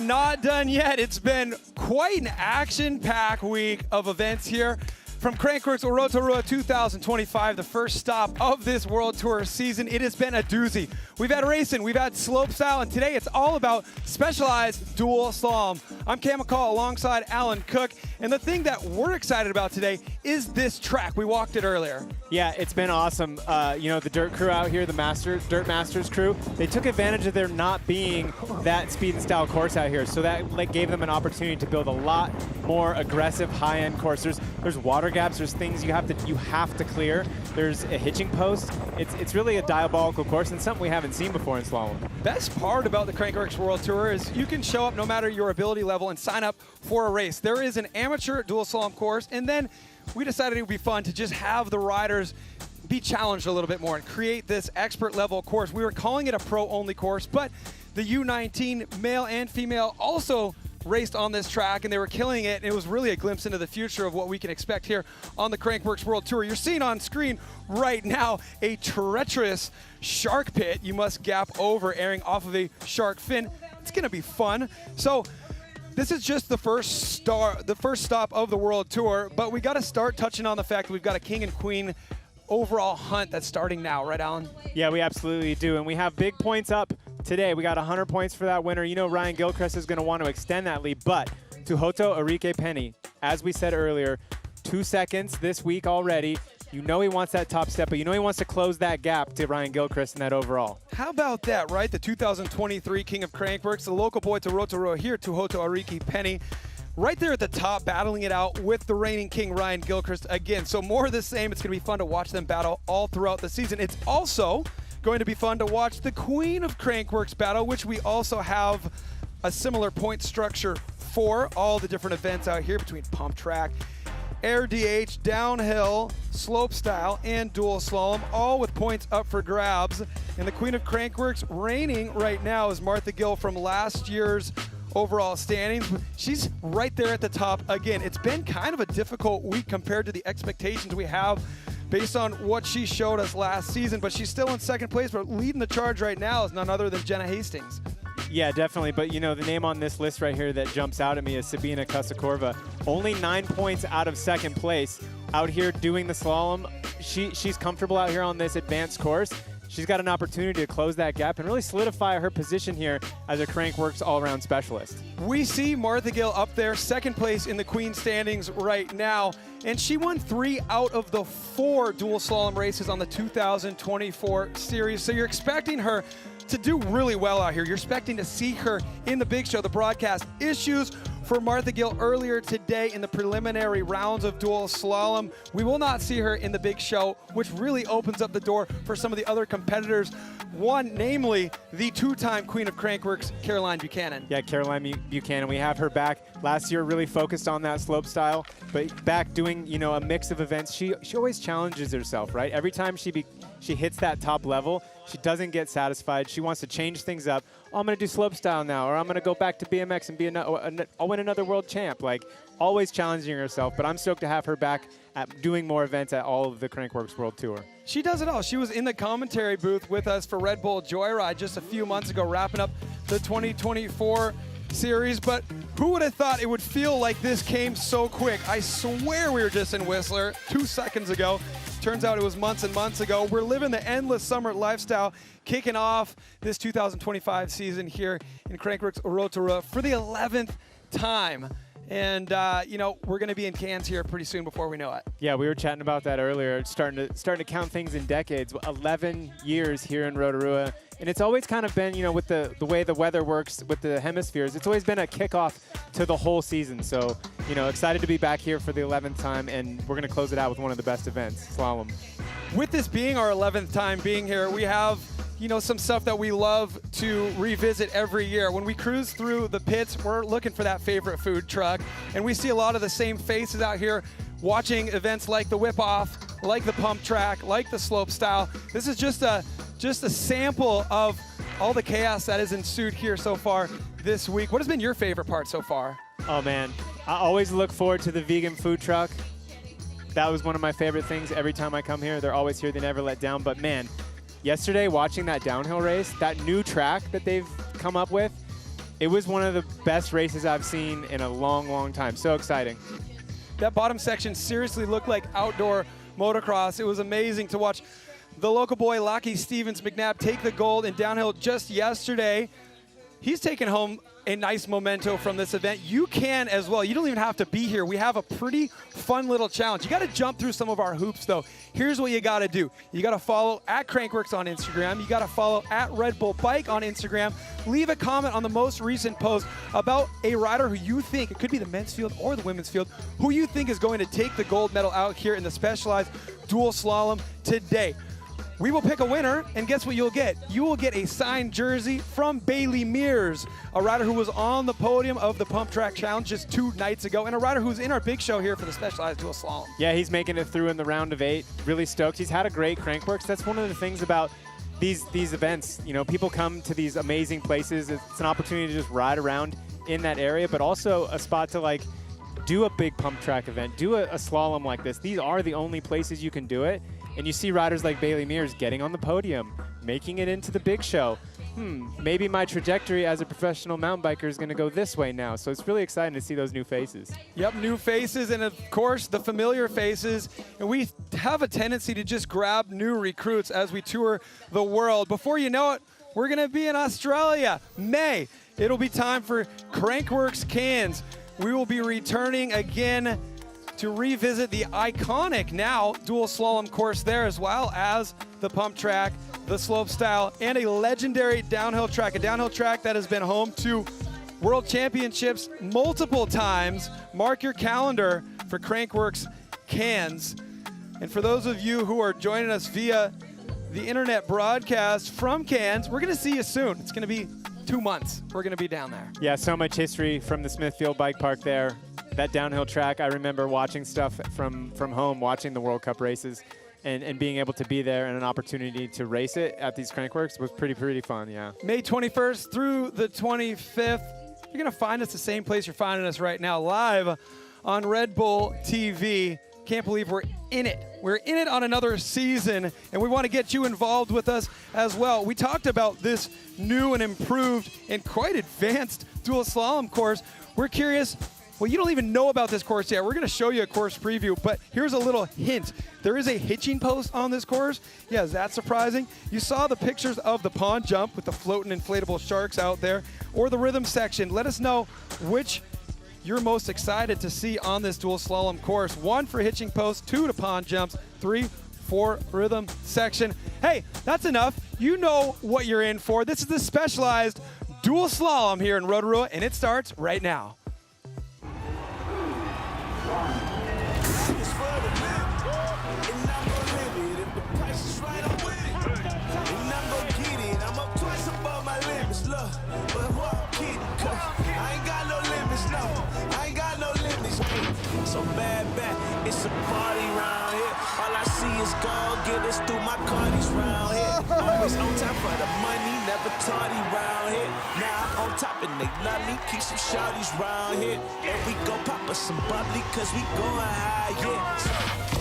Not done yet. It's been quite an action-packed week of events here from Crankworx Rotorua 2025, the first stop of this World Tour season. It has been a doozy. We've had racing, we've had slopestyle, and today it's all about specialized dual slalom. I'm Cam McCall alongside Alan Cook, and the thing that we're excited about today is this track. We walked it earlier. Yeah, it's been awesome. You know, the dirt crew out here, the Dirt Masters crew, they took advantage of there not being that speed and style course out here. So that gave them an opportunity to build a lot more aggressive high-end course. There's water gaps, there's things you have to clear. There's a hitching post. It's really a diabolical course and something we haven't seen before in slalom. Best part about the Crankworx World Tour is you can show up no matter your ability level and sign up for a race. There is an amateur dual slalom course, and then we decided it would be fun to just have the riders be challenged a little bit more and create this expert level course. We were calling it a pro-only course, but the U19 male and female also raced on this track, and they were killing it, and it was really a glimpse into the future of what we can expect here on the Crankworx World Tour. You're seeing on screen right now a treacherous shark pit you must gap over, airing off of a shark fin. It's gonna be fun. So this is just the first stop of the World Tour, but we gotta start touching on the fact that we've got a king and queen overall hunt that's starting now, right, Alan? Yeah, we absolutely do, and we have big points up today. We got 100 points for that winner. You know Ryan Gilchrist is going to want to extend that lead, but Aotearoa Penny, as we said earlier, 2 seconds this week already. You know he wants that top step, but you know he wants to close that gap to Ryan Gilchrist in that overall. How about that, right? The 2023 King of Crankworx, the local boy to Rotorua here, Aotearoa Penny, right there at the top, battling it out with the reigning king, Ryan Gilchrist, again. So more of the same. It's going to be fun to watch them battle all throughout the season. It's also going to be fun to watch the queen of Crankworx battle, which we also have a similar point structure for all the different events out here between pump track, air DH, downhill, slopestyle, and dual slalom, all with points up for grabs. And the queen of Crankworx reigning right now is Martha Gill from last year's overall standings. She's right there at the top again. It's been kind of a difficult week compared to the expectations we have based on what she showed us last season, but she's still in second place, but leading the charge right now is none other than Jenna Hastings. Yeah, definitely, but you know, the name on this list right here that jumps out at me is Sabina Kusakorva. Only 9 points out of second place out here doing the slalom. She's comfortable out here on this advanced course. She's got an opportunity to close that gap and really solidify her position here as a Crankworx all-around specialist. We see Martha Gill up there, second place in the Queen standings right now, and she won 3 out of the 4 dual slalom races on the 2024 series. So you're expecting her to do really well out here. You're expecting to see her in the big show. The broadcast issues for Martha Gill earlier today in the preliminary rounds of dual slalom. We will not see her in the big show, which really opens up the door for some of the other competitors. One, namely, the 2-time Queen of Crankworx, Caroline Buchanan. Yeah, Caroline Buchanan. We have her back. Last year really focused on that slope style, but back doing, you know, a mix of events. She always challenges herself, right? Every time she hits that top level, she doesn't get satisfied. She wants to change things up. Oh, I'm going to do slope style now, or I'm going to go back to BMX and I'll win another world champ. Like, always challenging herself, but I'm stoked to have her back at doing more events at all of the Crankworx World Tour. She does it all. She was in the commentary booth with us for Red Bull Joyride just a few months ago, wrapping up the 2024 series, but who would have thought it would feel like this came so quick? I swear we were just in Whistler 2 seconds ago. Turns out it was months and months ago. We're living the endless summer lifestyle, kicking off this 2025 season here in Crankworx Rotorua for the 11th time. And, you know, we're going to be in Cairns here pretty soon before we know it. Yeah, we were chatting about that earlier, starting to count things in decades. 11 years here in Rotorua. And it's always kind of been, you know, with the way the weather works with the hemispheres, it's always been a kickoff to the whole season. So, you know, excited to be back here for the 11th time, and we're going to close it out with one of the best events, slalom. With this being our 11th time being here, we have, you know, some stuff that we love to revisit every year. When we cruise through the pits, we're looking for that favorite food truck, and we see a lot of the same faces out here watching events like the whip off, like the pump track, like the slope style. This is just a sample of all the chaos that has ensued here so far this week. What has been your favorite part so far? Oh man, I always look forward to the vegan food truck. That was one of my favorite things every time I come here. They're always here, they never let down. But man, yesterday watching that downhill race, that new track that they've come up with, it was one of the best races I've seen in a long, long time. So exciting. That bottom section seriously looked like outdoor motocross. It was amazing to watch the local boy, Lockie Stevens McNabb, take the gold in downhill just yesterday. He's taken home a nice memento from this event. You can as well. You don't even have to be here. We have a pretty fun little challenge. You got to jump through some of our hoops, though. Here's what you got to do. You got to follow at Crankworx on Instagram. You got to follow at Red Bull Bike on Instagram. Leave a comment on the most recent post about a rider who you think, it could be the men's field or the women's field, who you think is going to take the gold medal out here in the specialized dual slalom today. We will pick a winner, and guess what you'll get? You will get a signed jersey from Bailey Mears, a rider who was on the podium of the Pump Track Challenge just 2 nights ago, and a rider who's in our big show here for the Specialized Dual Slalom. Yeah, he's making it through in the round of 8. Really stoked. He's had a great Crankworx. That's one of the things about these events. You know, people come to these amazing places. It's an opportunity to just ride around in that area, but also a spot to, like, do a big pump track event, do a slalom like this. These are the only places you can do it. And you see riders like Bailey Mears getting on the podium, making it into the big show. Maybe my trajectory as a professional mountain biker is going to go this way now. So it's really exciting to see those new faces. Yep, new faces, and of course the familiar faces. And we have a tendency to just grab new recruits as we tour the world. Before you know it, we're going to be in Australia. May. It'll be time for Crankworx Cairns. We will be returning again to revisit the iconic now dual slalom course there, as well as the pump track, the slope style, and a legendary downhill track. A downhill track that has been home to world championships multiple times. Mark your calendar for Crankworx Cairns. And for those of you who are joining us via the internet broadcast from Cairns, we're gonna see you soon. It's gonna be 2 months. We're gonna be down there. Yeah, so much history from the Smithfield Bike Park there. That downhill track, I remember watching stuff from home, watching the World Cup races, and being able to be there and an opportunity to race it at these Crankworx was pretty fun, yeah. May 21st through the 25th, you're gonna find us the same place you're finding us right now, live on Red Bull TV. Can't believe we're in it. We're in it on another season, and we want to get you involved with us as well. We talked about this new and improved and quite advanced dual slalom course. We're curious, well, you don't even know about this course yet. We're going to show you a course preview, but here's a little hint. There is a hitching post on this course. Yeah, is that surprising? You saw the pictures of the pond jump with the floating inflatable sharks out there, or the rhythm section. Let us know which you're most excited to see on this dual slalom course. 1 for hitching posts, 2 to pond jumps, 3 for rhythm section. Hey, that's enough. You know what you're in for. This is the Specialized Dual Slalom here in Rotorua, and it starts right now. So bad, it's a party round here. All I see is gold, get us through my cardies round here. Always on top for the money, never tardy round here. Now I'm on top and they love me, keep some shawties round here. And we go pop us some bubbly, cause we going high, yeah.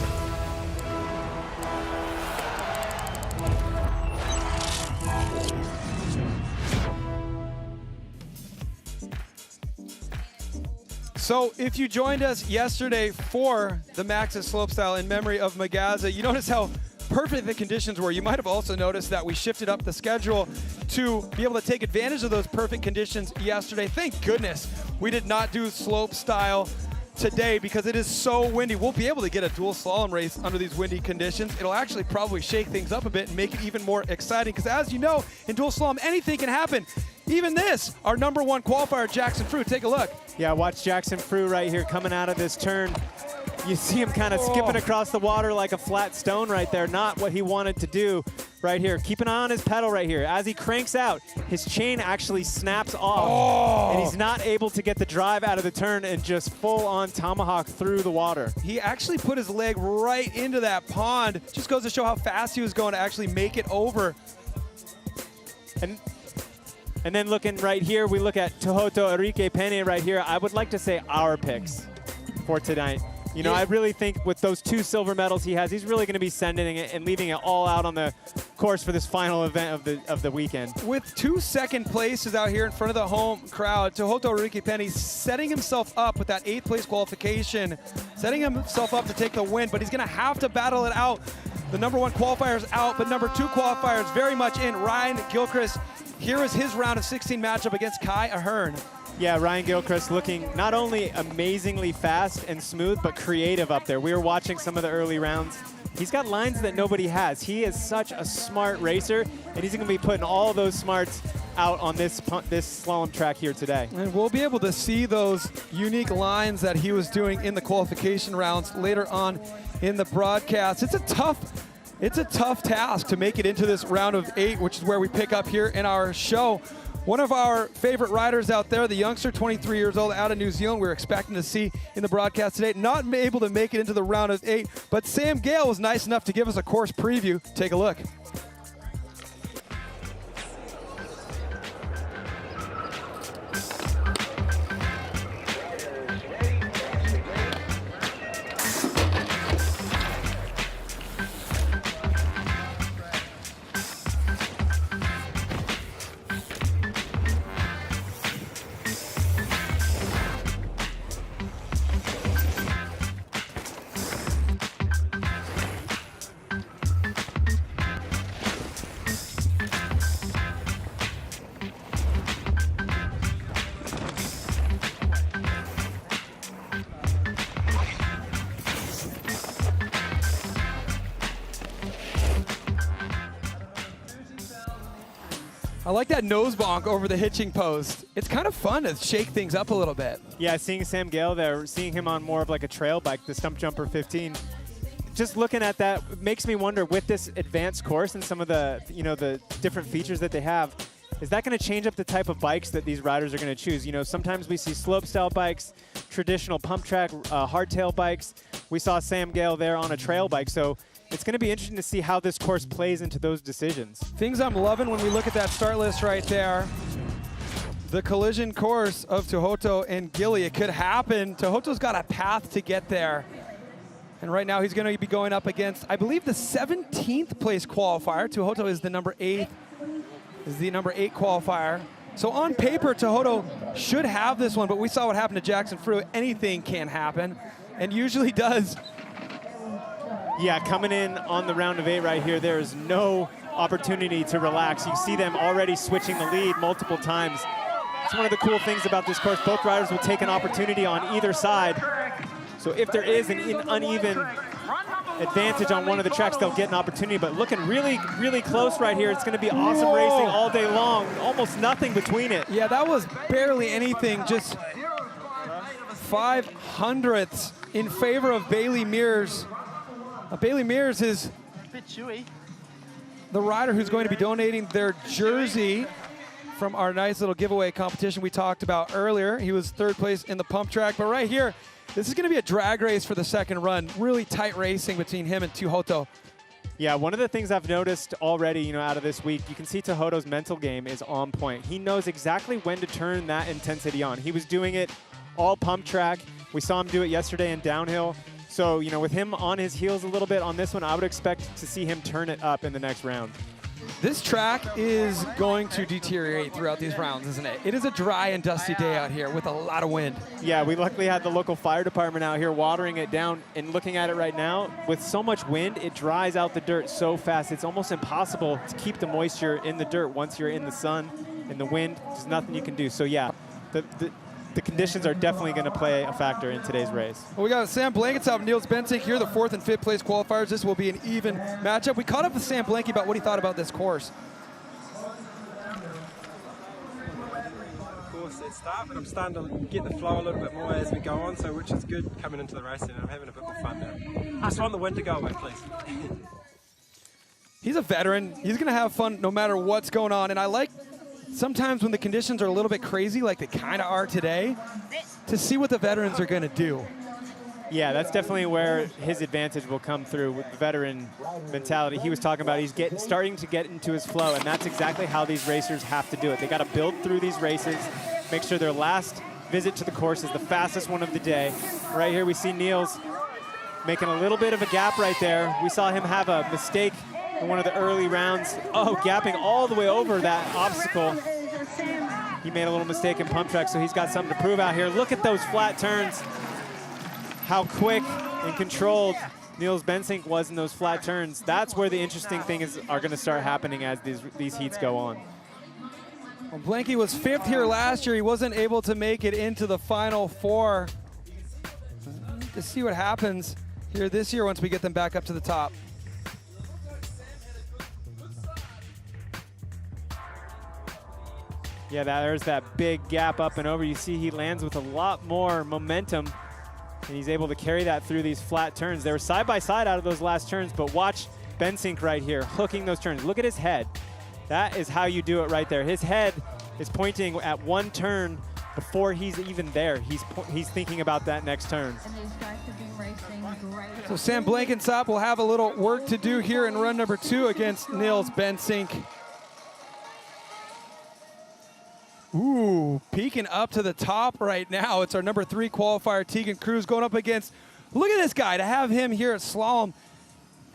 So if you joined us yesterday for the Maxxis slopestyle in memory of Magaza, you notice how perfect the conditions were. You might have also noticed that we shifted up the schedule to be able to take advantage of those perfect conditions yesterday. Thank goodness we did not do slopestyle today because it is so windy. We'll be able to get a dual slalom race under these windy conditions. It'll actually probably shake things up a bit and make it even more exciting because, as you know, in dual slalom, anything can happen. Even this, our #1 qualifier, Jackson Frew. Take a look. Yeah, watch Jackson Frew right here coming out of this turn. You see him kind of skipping across the water like a flat stone right there. Not what he wanted to do right here. Keep an eye on his pedal right here. As he cranks out, his chain actually snaps off, and he's not able to get the drive out of the turn and just full-on tomahawk through the water. He actually put his leg right into that pond. Just goes to show how fast he was going to actually make it over. And then looking right here, we look at Aotearoa New Zealand right here. I would like to say our picks for tonight. You know, I really think with those 2 silver medals he has, he's really going to be sending it and leaving it all out on the course for this final event of the weekend. With 2 second places out here in front of the home crowd, Tehoto Ariki setting himself up with that 8th place qualification, setting himself up to take the win, but he's going to have to battle it out. The number 1 qualifier is out, but number 2 qualifier is very much in. Ryan Gilchrist, here is his round of 16 matchup against Kai Ahern. Yeah, Ryan Gilchrist looking not only amazingly fast and smooth, but creative up there. We were watching some of the early rounds. He's got lines that nobody has. He is such a smart racer, and he's going to be putting all those smarts out on this slalom track here today. And we'll be able to see those unique lines that he was doing in the qualification rounds later on in the broadcast. It's a tough task to make it into this round of 8, which is where we pick up here in our show. One of our favorite riders out there, the youngster, 23 years old, out of New Zealand, we're expecting to see in the broadcast today, not able to make it into the round of 8, but Sam Gale was nice enough to give us a course preview. Take a look. I like that nose bonk over the hitching post. It's kind of fun to shake things up a little bit. Yeah, seeing Sam Gale there, seeing him on more of like a trail bike, the Stump Jumper 15. Just looking at that makes me wonder, with this advanced course and some of the, you know, the different features that they have, is that going to change up the type of bikes that these riders are going to choose? You know, sometimes we see slope style bikes, traditional pump track, hardtail bikes. We saw Sam Gale there on a trail bike. So it's going to be interesting to see how this course plays into those decisions. Things I'm loving when we look at that start list right there. The collision course of Tehoto and Gilly. It could happen. Tehoto's got a path to get there. And right now he's going to be going up against, I believe, the 17th place qualifier. Tehoto is the number 8 qualifier. So on paper, Tehoto should have this one, but we saw what happened to Jackson Frew. Anything can happen, and usually does. Yeah, coming in on the round of 8 right here, there is no opportunity to relax. You see them already switching the lead multiple times. It's one of the cool things about this course. Both riders will take an opportunity on either side. So if there is an uneven advantage on one of the tracks, they'll get an opportunity. But looking really, really close right here. It's going to be awesome racing all day long. Almost nothing between it. Yeah, that was barely anything. Just 5/100ths in favor of Bailey Mears. Bailey Mears is the rider who's going to be donating their jersey from our nice little giveaway competition we talked about earlier. He was 3rd place in the pump track, but right here, this is going to be a drag race for the second run. Really tight racing between him and Tehoto. Yeah, one of the things I've noticed already, you know, out of this week, you can see Tehoto's mental game is on point. He knows exactly when to turn that intensity on. He was doing it all pump track. We saw him do it yesterday in downhill. So, you know, with him on his heels a little bit on this one, I would expect to see him turn it up in the next round. This track is going to deteriorate throughout these rounds, isn't it? It is a dry and dusty day out here with a lot of wind. Yeah, we luckily had the local fire department out here watering it down, and looking at it right now, with so much wind, it dries out the dirt so fast. It's almost impossible to keep the moisture in the dirt once you're in the sun. In the wind, there's nothing you can do. So yeah, the conditions are definitely going to play a factor in today's race. Well, we got Sam Blanketop and Niels Bentink here, the 4th and 5th place qualifiers. This will be an even matchup. We caught up with Sam Blanky about what he thought about this course. Of course, it's start, but I'm starting to get the flow a little bit more as we go on, so which is good coming into the racing, and I'm having a bit more fun now. I just want the wind to go away, please. He's a veteran. He's going to have fun no matter what's going on, and I like sometimes when the conditions are a little bit crazy, like they kind of are today, to see what the veterans are going to do. Yeah, that's definitely where his advantage will come through with the veteran mentality. He was talking about he's starting to get into his flow, and that's exactly how these racers have to do it. They got to build through these races, make sure their last visit to the course is the fastest one of the day. Right here we see Niels making a little bit of a gap right there. We saw him have a mistake in one of the early rounds. Oh, gapping all the way over that obstacle. He made a little mistake in pump track, so he's got something to prove out here. Look at those flat turns. How quick and controlled Niels Bensink was in those flat turns. That's where the interesting things are going to start happening as these heats go on. Well, Blanky was 5th here last year. He wasn't able to make it into the Final Four. To see what happens here this year once we get them back up to the top. Yeah, there's that big gap up and over. You see he lands with a lot more momentum, and he's able to carry that through these flat turns. They were side by side out of those last turns, but watch Bensink right here, hooking those turns. Look at his head. That is how you do it right there. His head is pointing at one turn before he's even there. He's thinking about that next turn. So Sam Blankensop will have a little work to do here in run number 2 against Niels Bensink. Ooh, peeking up to the top right now. It's our number 3 qualifier, Tegan Cruz, going up against, look at this guy, to have him here at Slalom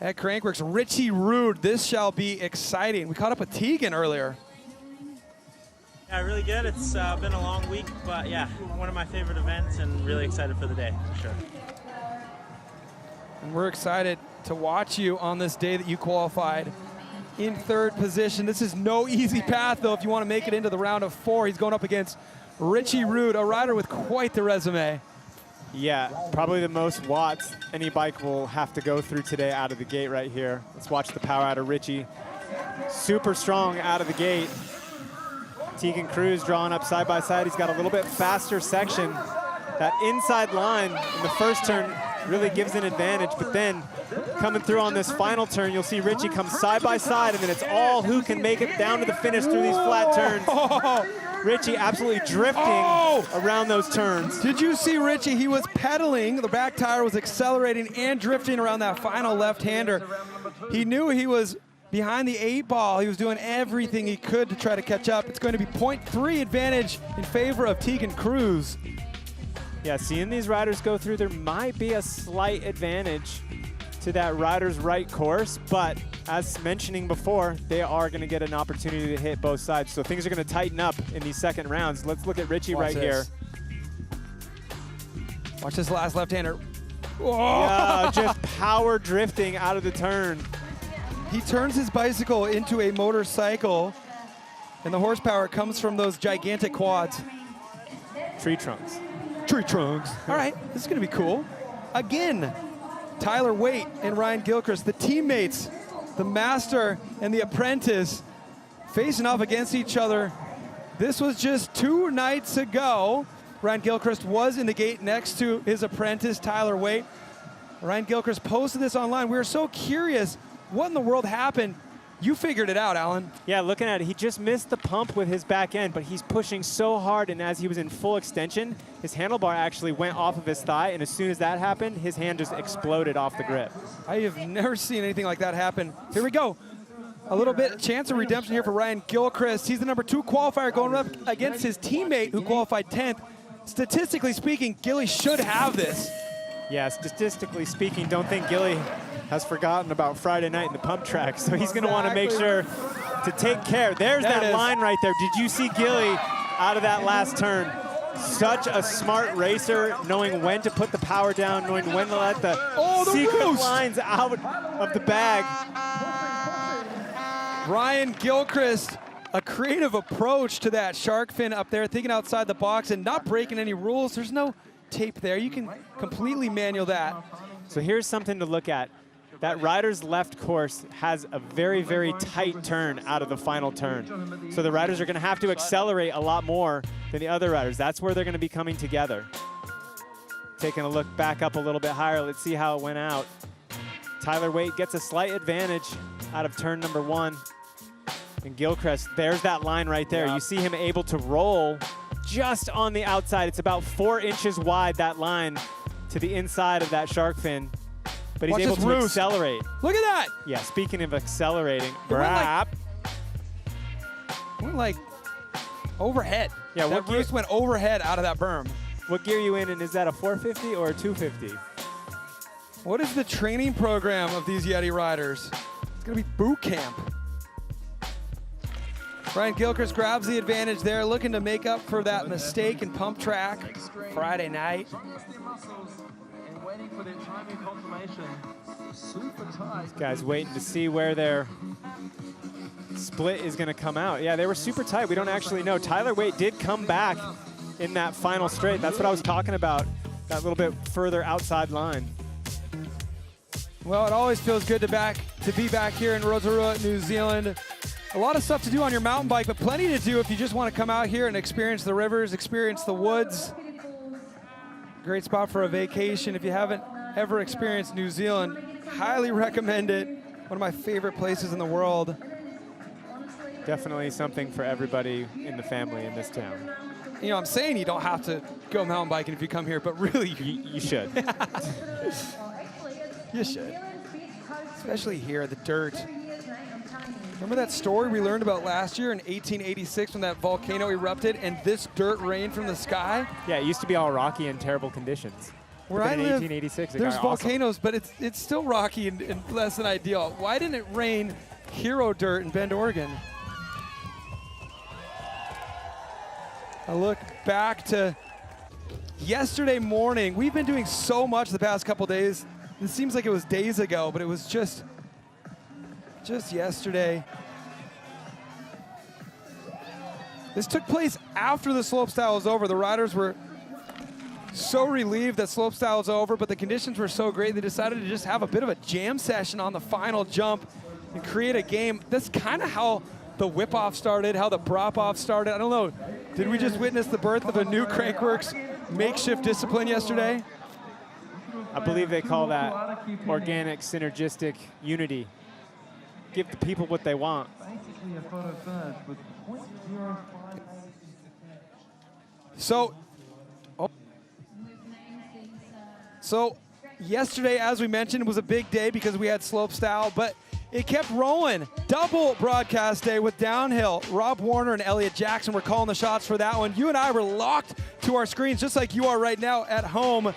at Crankworx, Richie Rude. This shall be exciting. We caught up with Tegan earlier. Yeah, really good. It's been a long week, but yeah, one of my favorite events and really excited for the day, for sure. And we're excited to watch you on this day that you qualified in 3rd position. This is no easy path, though, if you want to make it into the round of 4. He's going up against Richie Rude, a rider with quite the resume. Yeah, probably the most watts any bike will have to go through today out of the gate right here. Let's watch the power out of Richie. Super strong out of the gate. Tegan Cruz drawing up side by side. He's got a little bit faster section. That inside line in the first turn really gives an advantage, but then coming through on this final turn, you'll see Richie come side by side, and then it's all who can make it down to the finish through these flat turns. Richie absolutely drifting around those turns. Did you see Richie? He was pedaling. The back tire was accelerating and drifting around that final left-hander. He knew he was behind the 8 ball. He was doing everything he could to try to catch up. It's going to be 0.3 advantage in favor of Tegan Cruz. Yeah, seeing these riders go through, there might be a slight advantage to that rider's right course, but as mentioning before, they are going to get an opportunity to hit both sides. So things are going to tighten up in these second rounds. Let's look at Richie right here. Watch this last left-hander. Yeah, just power drifting out of the turn. He turns his bicycle into a motorcycle, and the horsepower comes from those gigantic quads. Tree trunks. Tree trunks. All right, this is going to be cool. Again, Tyler Waite and Ryan Gilchrist, the teammates, the master and the apprentice, facing off against each other. This was just 2 nights ago. Ryan Gilchrist was in the gate next to his apprentice, Tyler Waite. Ryan Gilchrist posted this online. We were so curious, what in the world happened? You figured it out, Alan. Yeah, looking at it, he just missed the pump with his back end, but he's pushing so hard, and as he was in full extension, his handlebar actually went off of his thigh, and as soon as that happened, his hand just exploded off the grip. I have never seen anything like that happen. Here we go. A little bit chance of redemption here for Ryan Gilchrist. He's the number 2 qualifier going up against his teammate who qualified 10th. Statistically speaking, Gilly should have this. Yeah, statistically speaking, don't think Gilly has forgotten about Friday night in the pump track, so he's going to want to make sure to take care. There's that line right there. Did you see Gilly out of that last turn? Such a smart racer, knowing when to put the power down, knowing when to let the secret lines out of the bag. Ryan Gilchrist, a creative approach to that shark fin up there, thinking outside the box and not breaking any rules. There's no tape there. You can completely manual that. So here's something to look at. That rider's left course has a very, very tight turn out of the final turn. So the riders are going to have to accelerate a lot more than the other riders. That's where they're going to be coming together. Taking a look back up a little bit higher. Let's see how it went out. Tyler Waite gets a slight advantage out of turn number 1. And Gilchrist, there's that line right there. You see him able to roll just on the outside. It's about 4 inches wide, that line, to the inside of that shark fin. But he's able to accelerate. Look at that. Yeah, speaking of accelerating. Went like overhead. Yeah, that roost went overhead out of that berm. What gear are you in, and is that a 450 or a 250? What is the training program of these Yeti riders? It's gonna be boot camp. Ryan Gilchrist grabs the advantage there, looking to make up for that mistake in pump track Friday night. These guys waiting to see where their split is going to come out. Yeah, they were super tight. We don't actually know. Tyler Waite did come back in that final straight. That's what I was talking about, that little bit further outside line. Well, it always feels good to be back here in Rotorua, New Zealand. A lot of stuff to do on your mountain bike, but plenty to do if you just want to come out here and experience the rivers, experience the woods. Great spot for a vacation. If you haven't ever experienced New Zealand, highly recommend it. One of my favorite places in the world. Definitely something for everybody in the family in this town. You know, I'm saying you don't have to go mountain biking if you come here, but really You should. you should. Especially here, the dirt. Remember that story we learned about last year in 1886 when that volcano erupted and this dirt rained from the sky? Yeah, it used to be all rocky and terrible conditions. Where I in live, 1886, there's volcanoes, but it's still rocky and less than ideal. Why didn't it rain hero dirt in Bend, Oregon? I look back to yesterday morning. We've been doing so much the past couple days. It seems like it was days ago, but it was just yesterday. This took place after the slopestyle was over. The riders were so relieved that slopestyle was over, but the conditions were so great they decided to just have a bit of a jam session on the final jump and create a game. That's kind of how the whip-off started, how the prop-off started. I don't know, did we just witness the birth of a new Crankworx makeshift discipline yesterday? I believe they call that organic synergistic unity. Give the people what they want. So yesterday, as we mentioned, was a big day because we had slopestyle, but it kept rolling. Double broadcast day with downhill. Rob Warner and Elliot Jackson were calling the shots for that one. You and I were locked to our screens just like you are right now at home.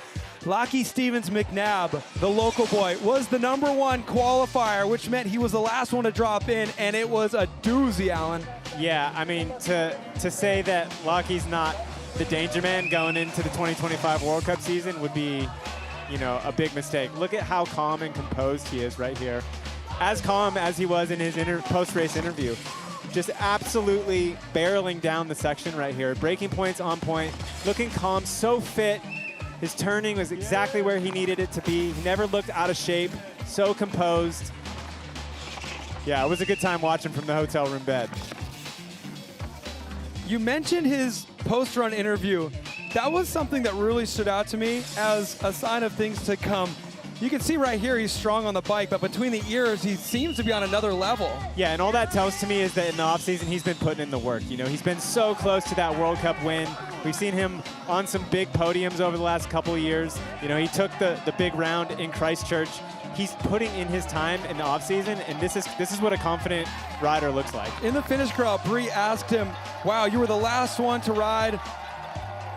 Lockie Stevens McNabb, the local boy, was the #1 qualifier, which meant he was the last one to drop in, and it was a doozy, Alan. Yeah, I mean, to say that Lockie's not the danger man going into the 2025 World Cup season would be, you know, a big mistake. Look at how calm and composed he is right here. As calm as he was in his post-race interview. Just absolutely barreling down the section right here. Breaking points on point, looking calm, so fit. His turning was exactly where he needed it to be. He never looked out of shape, so composed. Yeah, it was a good time watching from the hotel room bed. You mentioned his post-run interview. That was something that really stood out to me as a sign of things to come. You can see right here he's strong on the bike, but between the ears, he seems to be on another level. Yeah, and all that tells to me is that in the offseason, he's been putting in the work. You know, he's been so close to that World Cup win. We've seen him on some big podiums over the last couple of years. You know, he took the big round in Christchurch. He's putting in his time in the offseason, and this is what a confident rider looks like. In the finish crowd, Bree asked him, wow, you were the last one to ride.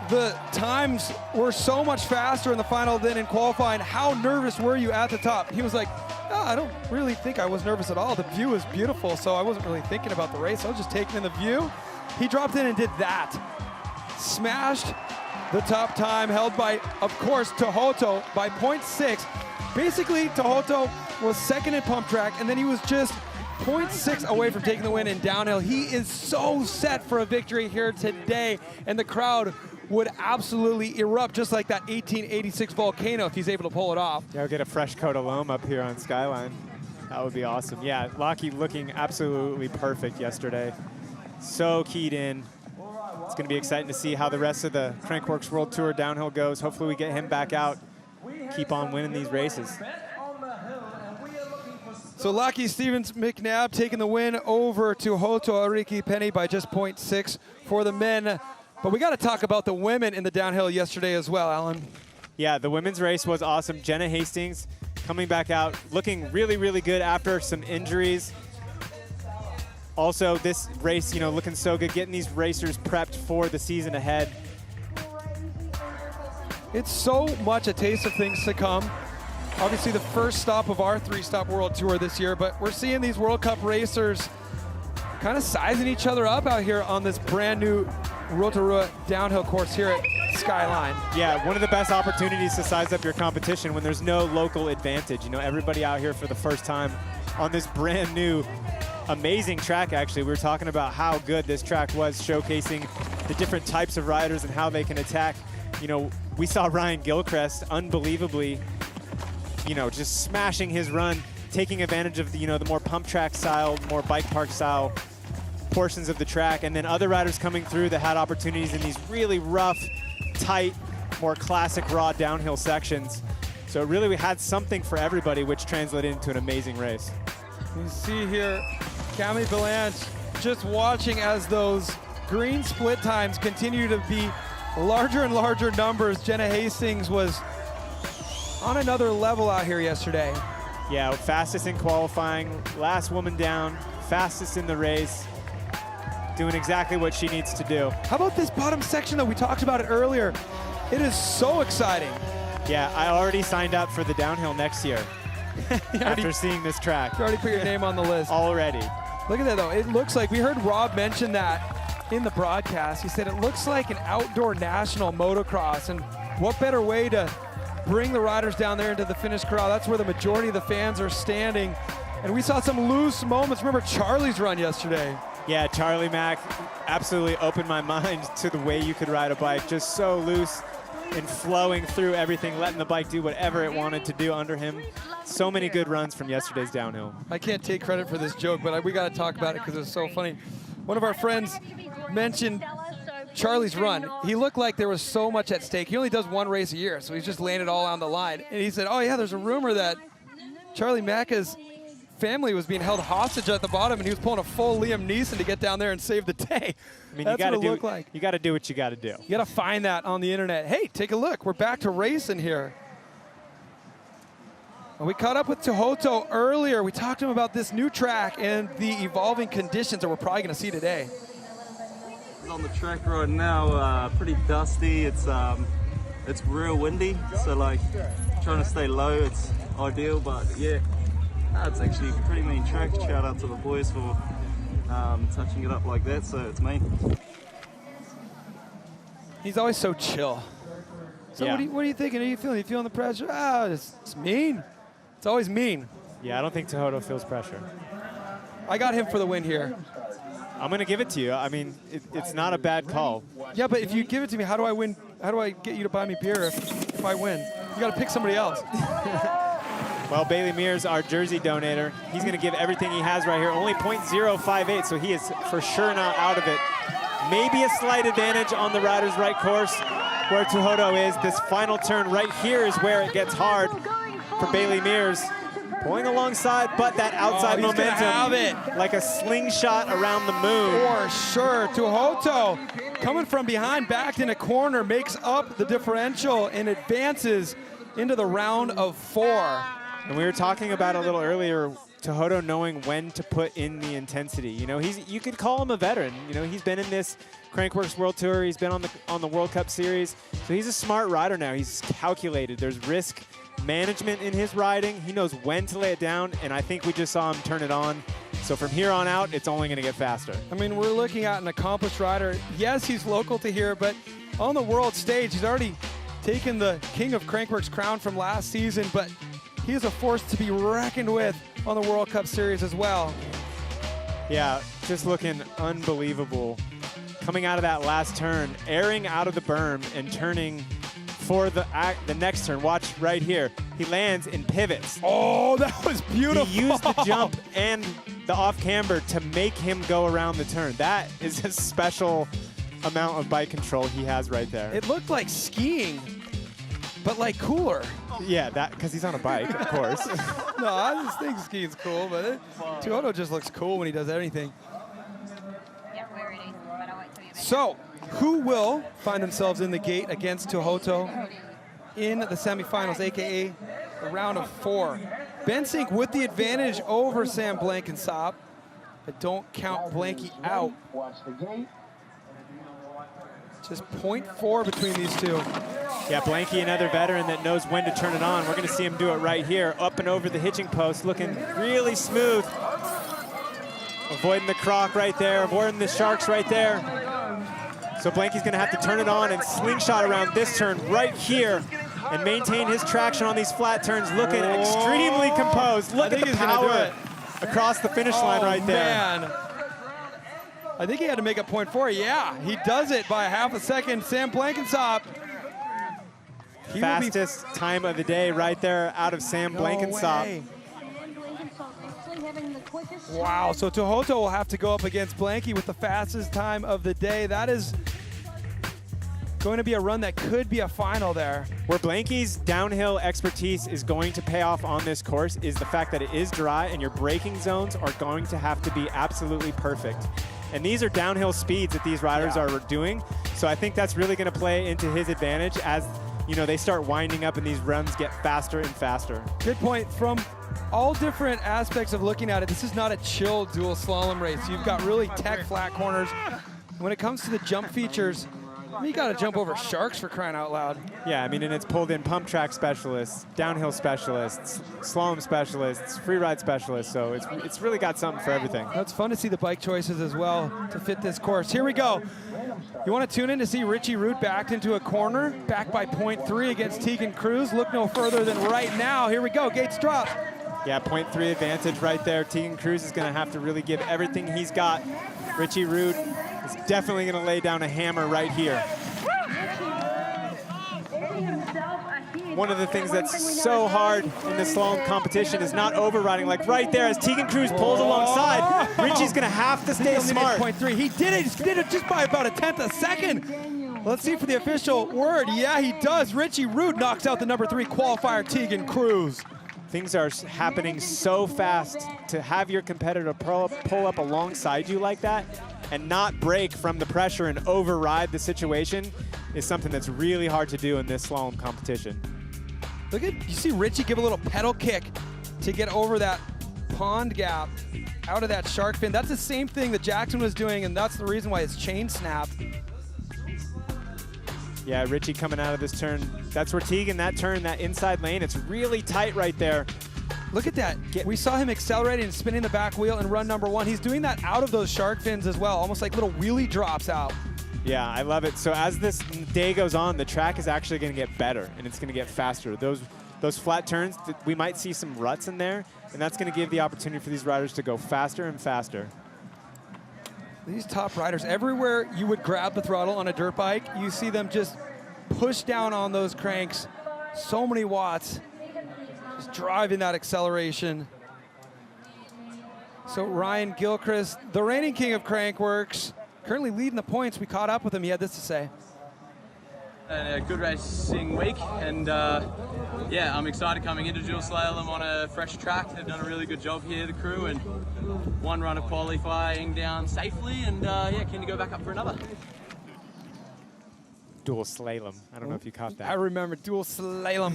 The times were so much faster in the final than in qualifying. How nervous were you at the top? He was like, oh, I don't really think I was nervous at all. The view was beautiful, so I wasn't really thinking about the race. I was just taking in the view. He dropped in and did that. Smashed the top time, held by, of course, Tohoto by 0.6. Basically, Tohoto was second in pump track, and then he was just 0.6 away from taking the win in downhill. He is so set for a victory here today, and the crowd would absolutely erupt just like that 1886 volcano if he's able to pull it off. Yeah, we'll get a fresh coat of loam up here on Skyline. That would be awesome. Yeah, Lockie looking absolutely perfect yesterday. So keyed in. It's going to be exciting to see how the rest of the Crankworx World Tour downhill goes. Hopefully we get him back out, keep on winning these races. So Lockie Stevens McNabb taking the win over to Aotearoa Penny by just 0.6 for the men. But we got to talk about the women in the downhill yesterday as well, Alan. Yeah, the women's race was awesome. Jenna Hastings coming back out, looking really, really good after some injuries. Also, this race, you know, looking so good, getting these racers prepped for the season ahead. It's so much a taste of things to come. Obviously the first stop of our 3-stop World Tour this year, but we're seeing these World Cup racers kind of sizing each other up out here on this brand new Rotorua downhill course here at Skyline. Yeah, one of the best opportunities to size up your competition when there's no local advantage. You know, everybody out here for the first time on this brand new, amazing track, actually. We were talking about how good this track was, showcasing the different types of riders and how they can attack. You know, we saw Ryan Gilchrist unbelievably, you know, just smashing his run, taking advantage of the, you know, the more pump track style, more bike park style portions of the track, and then other riders coming through that had opportunities in these really rough, tight, more classic raw downhill sections. So really we had something for everybody, which translated into an amazing race. You see here, Camille Belange just watching as those green split times continue to be larger and larger numbers. Jenna Hastings was on another level out here yesterday. Yeah, fastest in qualifying, last woman down, fastest in the race, doing exactly what she needs to do. How about this bottom section though? We talked about it earlier. It is so exciting. Yeah, I already signed up for the downhill next year after seeing this track. You already put your name on the list. Already. Look at that though. It looks like, we heard Rob mention that in the broadcast. He said it looks like an outdoor national motocross, and what better way to bring the riders down there into the finish corral. That's where the majority of the fans are standing. And we saw some loose moments. Remember Charlie's run yesterday? Yeah, Charlie Mack absolutely opened my mind to the way you could ride a bike. Just so loose and flowing through everything, letting the bike do whatever it wanted to do under him. So many good runs from yesterday's downhill. I can't take credit for this joke, but we got to talk about it because it's so funny. One of our friends mentioned Charlie's run. He looked like there was so much at stake. He only does one race a year, so he's just laying it all on the line. And he said, oh yeah, there's a rumor that Charlie Macca's family was being held hostage at the bottom, and he was pulling a full Liam Neeson to get down there and save the day. I mean, that's what it looked like. You got to do what you got to do. You got to find that on the internet. Hey, take a look. We're back to racing here. And we caught up with Tohoto earlier. We talked to him about this new track and the evolving conditions that we're probably going to see today. On the track right now, pretty dusty. It's real windy, so like trying to stay low, it's ideal. But yeah, it's actually a pretty mean track. Shout out to the boys for touching it up like that. So it's mean. He's always so chill. So yeah. what are you thinking? Are you feeling the pressure? Ah, it's mean. It's always mean. Yeah, I don't think Tohoto feels pressure. I got him for the win here. I'm going to give it to you. I mean, it's not a bad call. Yeah, but if you give it to me, how do I win? How do I get you to buy me beer if I win? You got to pick somebody else. Well, Bailey Mears, our jersey donator, he's going to give everything he has right here. Only .058, so he is for sure not out of it. Maybe a slight advantage on the rider's right course where Tohoto is. This final turn right here is where it gets hard for Bailey Mears. Pulling alongside, but that outside momentum, have it. Like a slingshot around the moon. For sure. Tohoto coming from behind, backed in a corner, makes up the differential and advances into the round of 4. And we were talking about a little earlier, Tohoto knowing when to put in the intensity. You know, you could call him a veteran. You know, he's been in this Crankworx World Tour. He's been on the World Cup Series. So he's a smart rider now. He's calculated. There's risk management in his riding. He knows when to lay it down, and I think we just saw him turn it on. So from here on out, it's only going to get faster. I mean, we're looking at an accomplished rider. Yes, he's local to here, but on the world stage, he's already taken the King of Crankworx crown from last season, but he is a force to be reckoned with on the World Cup Series as well. Yeah, just looking unbelievable. Coming out of that last turn, airing out of the berm and turning for the next turn. Watch right here. He lands and pivots. Oh, that was beautiful. He used the jump and the off camber to make him go around the turn. That is a special amount of bike control he has right there. It looked like skiing, but like cooler. Yeah, that because he's on a bike, of course. No, I just think skiing's cool, but Tohoto just looks cool when he does anything. So, who will find themselves in the gate against Tohoto in the semifinals, aka the round of 4? Bensink with the advantage over Sam Blankensop. But don't count Blanky out. Just .4 between these two. Yeah, Blanky, another veteran that knows when to turn it on. We're going to see him do it right here, up and over the hitching post, looking really smooth. Avoiding the croc right there, avoiding the sharks right there. So Blanky's going to have to turn it on and slingshot around this turn right here and maintain his traction on these flat turns, looking extremely composed. Look at the power across the finish line right there. Man. I think he had to make a point for it. Yeah, he does it by half a second. Sam Blankensop. Fastest time of the day right there out of Sam Blankensop. Way. Wow, so Tohoto will have to go up against Blanky with the fastest time of the day. That is going to be a run that could be a final there. Where Blanky's downhill expertise is going to pay off on this course is the fact that it is dry and your braking zones are going to have to be absolutely perfect. And these are downhill speeds that these riders are doing. So I think that's really going to play into his advantage as they start winding up and these runs get faster and faster. Good point. From all different aspects of looking at it, this is not a chill dual slalom race. You've got really tech flat corners. When it comes to the jump features, you got to jump over sharks for crying out loud. Yeah, I mean, and it's pulled in pump track specialists, downhill specialists, slalom specialists, free ride specialists, so it's really got something for everything. It's fun to see the bike choices as well to fit this course. Here we go. You want to tune in to see Richie Root backed into a corner, back by 0.3 against Tegan Cruz. Look no further than right now. Here we go, gates drop. Yeah, 0.3 advantage right there. Tegan Cruz is going to have to really give everything he's got. Richie Root is definitely going to lay down a hammer right here. One of the things that's so hard in the slalom competition is not overriding. Like right there, as Tegan Cruz pulls alongside, Richie's going to have to stay smart. 0.3. He did it. He did it just by about a tenth a second. Let's see for the official word. Yeah, he does. Richie Root knocks out the number 3 qualifier, Tegan Cruz. Things are happening so fast. To have your competitor pull up alongside you like that and not break from the pressure and override the situation is something that's really hard to do in this slalom competition. Look at, you see Richie give a little pedal kick to get over that pond gap out of that shark fin. That's the same thing that Jackson was doing, and that's the reason why his chain snapped. Yeah, Richie coming out of this turn. That's where Tegan, that turn, that inside lane, it's really tight right there. Look at that. We saw him accelerating and spinning the back wheel in run number 1. He's doing that out of those shark fins as well, almost like little wheelie drops out. Yeah, I love it. So as this day goes on, the track is actually going to get better and it's going to get faster. Those flat turns, we might see some ruts in there, and that's going to give the opportunity for these riders to go faster and faster. These top riders, everywhere you would grab the throttle on a dirt bike, you see them just push down on those cranks. So many watts, just driving that acceleration. So Ryan Gilchrist, the reigning king of Crankworx, currently leading the points. We caught up with him. He had this to say. A good racing week, and yeah, I'm excited coming into dual slalom on a fresh track. They've done a really good job here, the crew, and one run of qualifying down safely, and yeah, keen to go back up for another. Dual slalom. I don't know if you caught that. I remember dual slalom.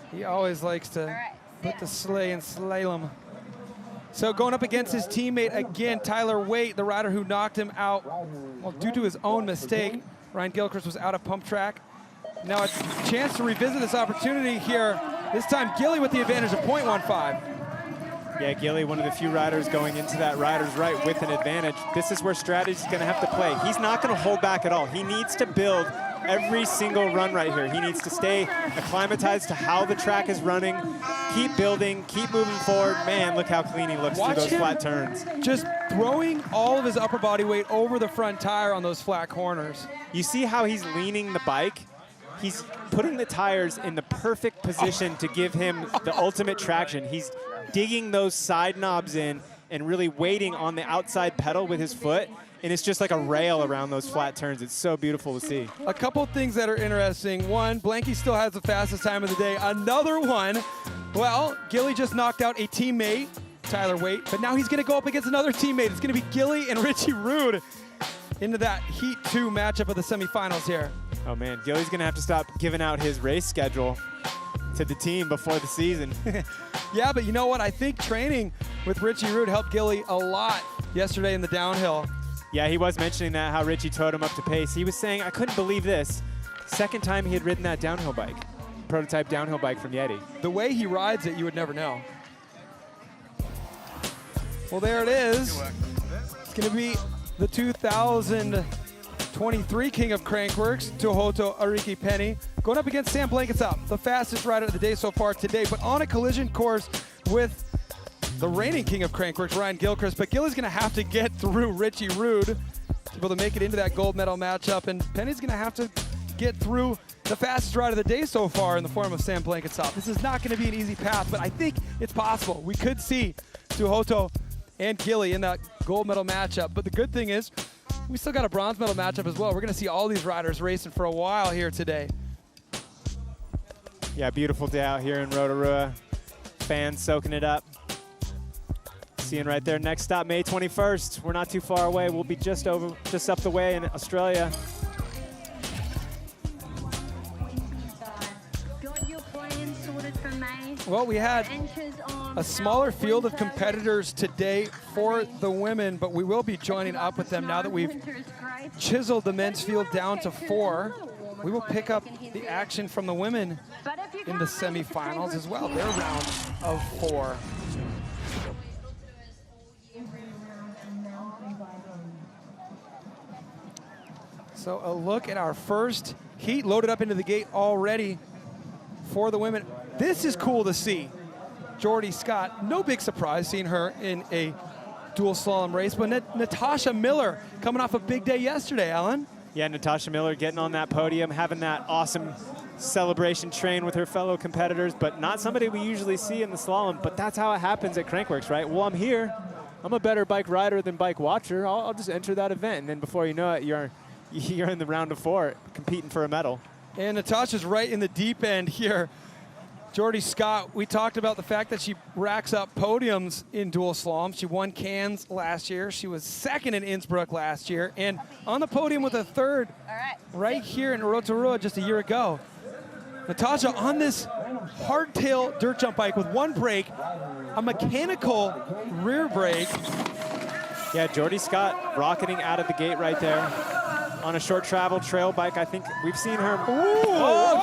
He always likes to put the sleigh in slalom. So going up against his teammate again, Tyler Waite, the rider who knocked him out, well, due to his own mistake. Ryan Gilchrist was out of pump track. Now it's a chance to revisit this opportunity here. This time Gilly with the advantage of 0.15. Yeah, Gilly, one of the few riders going into that rider's right with an advantage. This is where strategy's going to have to play. He's not going to hold back at all. He needs to build every single run right here. He needs to stay acclimatized to how the track is running, keep building, keep moving forward. Man, look how clean he looks through those flat turns. Just throwing all of his upper body weight over the front tire on those flat corners. You see how he's leaning the bike? He's putting the tires in the perfect position to give him the ultimate traction. He's digging those side knobs in and really waiting on the outside pedal with his foot. And it's just like a rail around those flat turns. It's so beautiful to see. A couple things that are interesting. One, Blanky still has the fastest time of the day. Another one, well, Gilly just knocked out a teammate, Tyler Waite, but now he's gonna go up against another teammate. It's gonna be Gilly and Richie Root into that Heat 2 matchup of the semifinals here. Oh man, Gilly's gonna have to stop giving out his race schedule to the team before the season. Yeah, but you know what? I think training with Richie Root helped Gilly a lot yesterday in the downhill. Yeah, he was mentioning that, how Richie towed him up to pace. He was saying, I couldn't believe this. second time he had ridden that downhill bike, prototype downhill bike from Yeti. The way he rides it, you would never know. Well, there it is. It's going to be the 2023 King of Crankworx, Aotearoa Penny, going up against Sam Blanket's-Up, the fastest rider of the day so far today, but on a collision course with the reigning King of Crankworx, Ryan Gilchrist. But Gilly's going to have to get through Richie Rude to be able to make it into that gold medal matchup, and Penny's going to have to get through the fastest rider of the day so far in the form of Sam Blanket's-Up. This is not going to be an easy path, but I think it's possible. We could see Tuhoto and Gilly in that gold medal matchup. But the good thing is, we still got a bronze medal matchup as well. We're going to see all these riders racing for a while here today. Yeah, beautiful day out here in Rotorua. Fans soaking it up. Seeing right there, next stop, May 21st. We're not too far away. We'll be just up the way in Australia. Well, we had a smaller field of competitors today for the women, but we will be joining up with them now that we've chiseled the men's field down to 4. We will pick up the action from the women in the semifinals as well, their round of 4. So a look at our first heat loaded up into the gate already for the women. This is cool to see. Jordy Scott, no big surprise seeing her in a dual slalom race, but Natasha Miller coming off a big day yesterday, Alan. Yeah, Natasha Miller getting on that podium, having that awesome celebration train with her fellow competitors, but not somebody we usually see in the slalom, but that's how it happens at Crankworx, right? Well, I'm here. I'm a better bike rider than bike watcher. I'll just enter that event, and then before you know it, you're in the round of 4 competing for a medal. And Natasha's right in the deep end here. Jordy Scott, we talked about the fact that she racks up podiums in dual slalom. She won Cairns last year. She was second in Innsbruck last year, and on the podium with a third right here in Rotorua just a year ago. Natasha on this hardtail dirt jump bike with one brake, a mechanical rear brake. Yeah, Jordy Scott rocketing out of the gate right there on a short travel trail bike. I think we've seen her.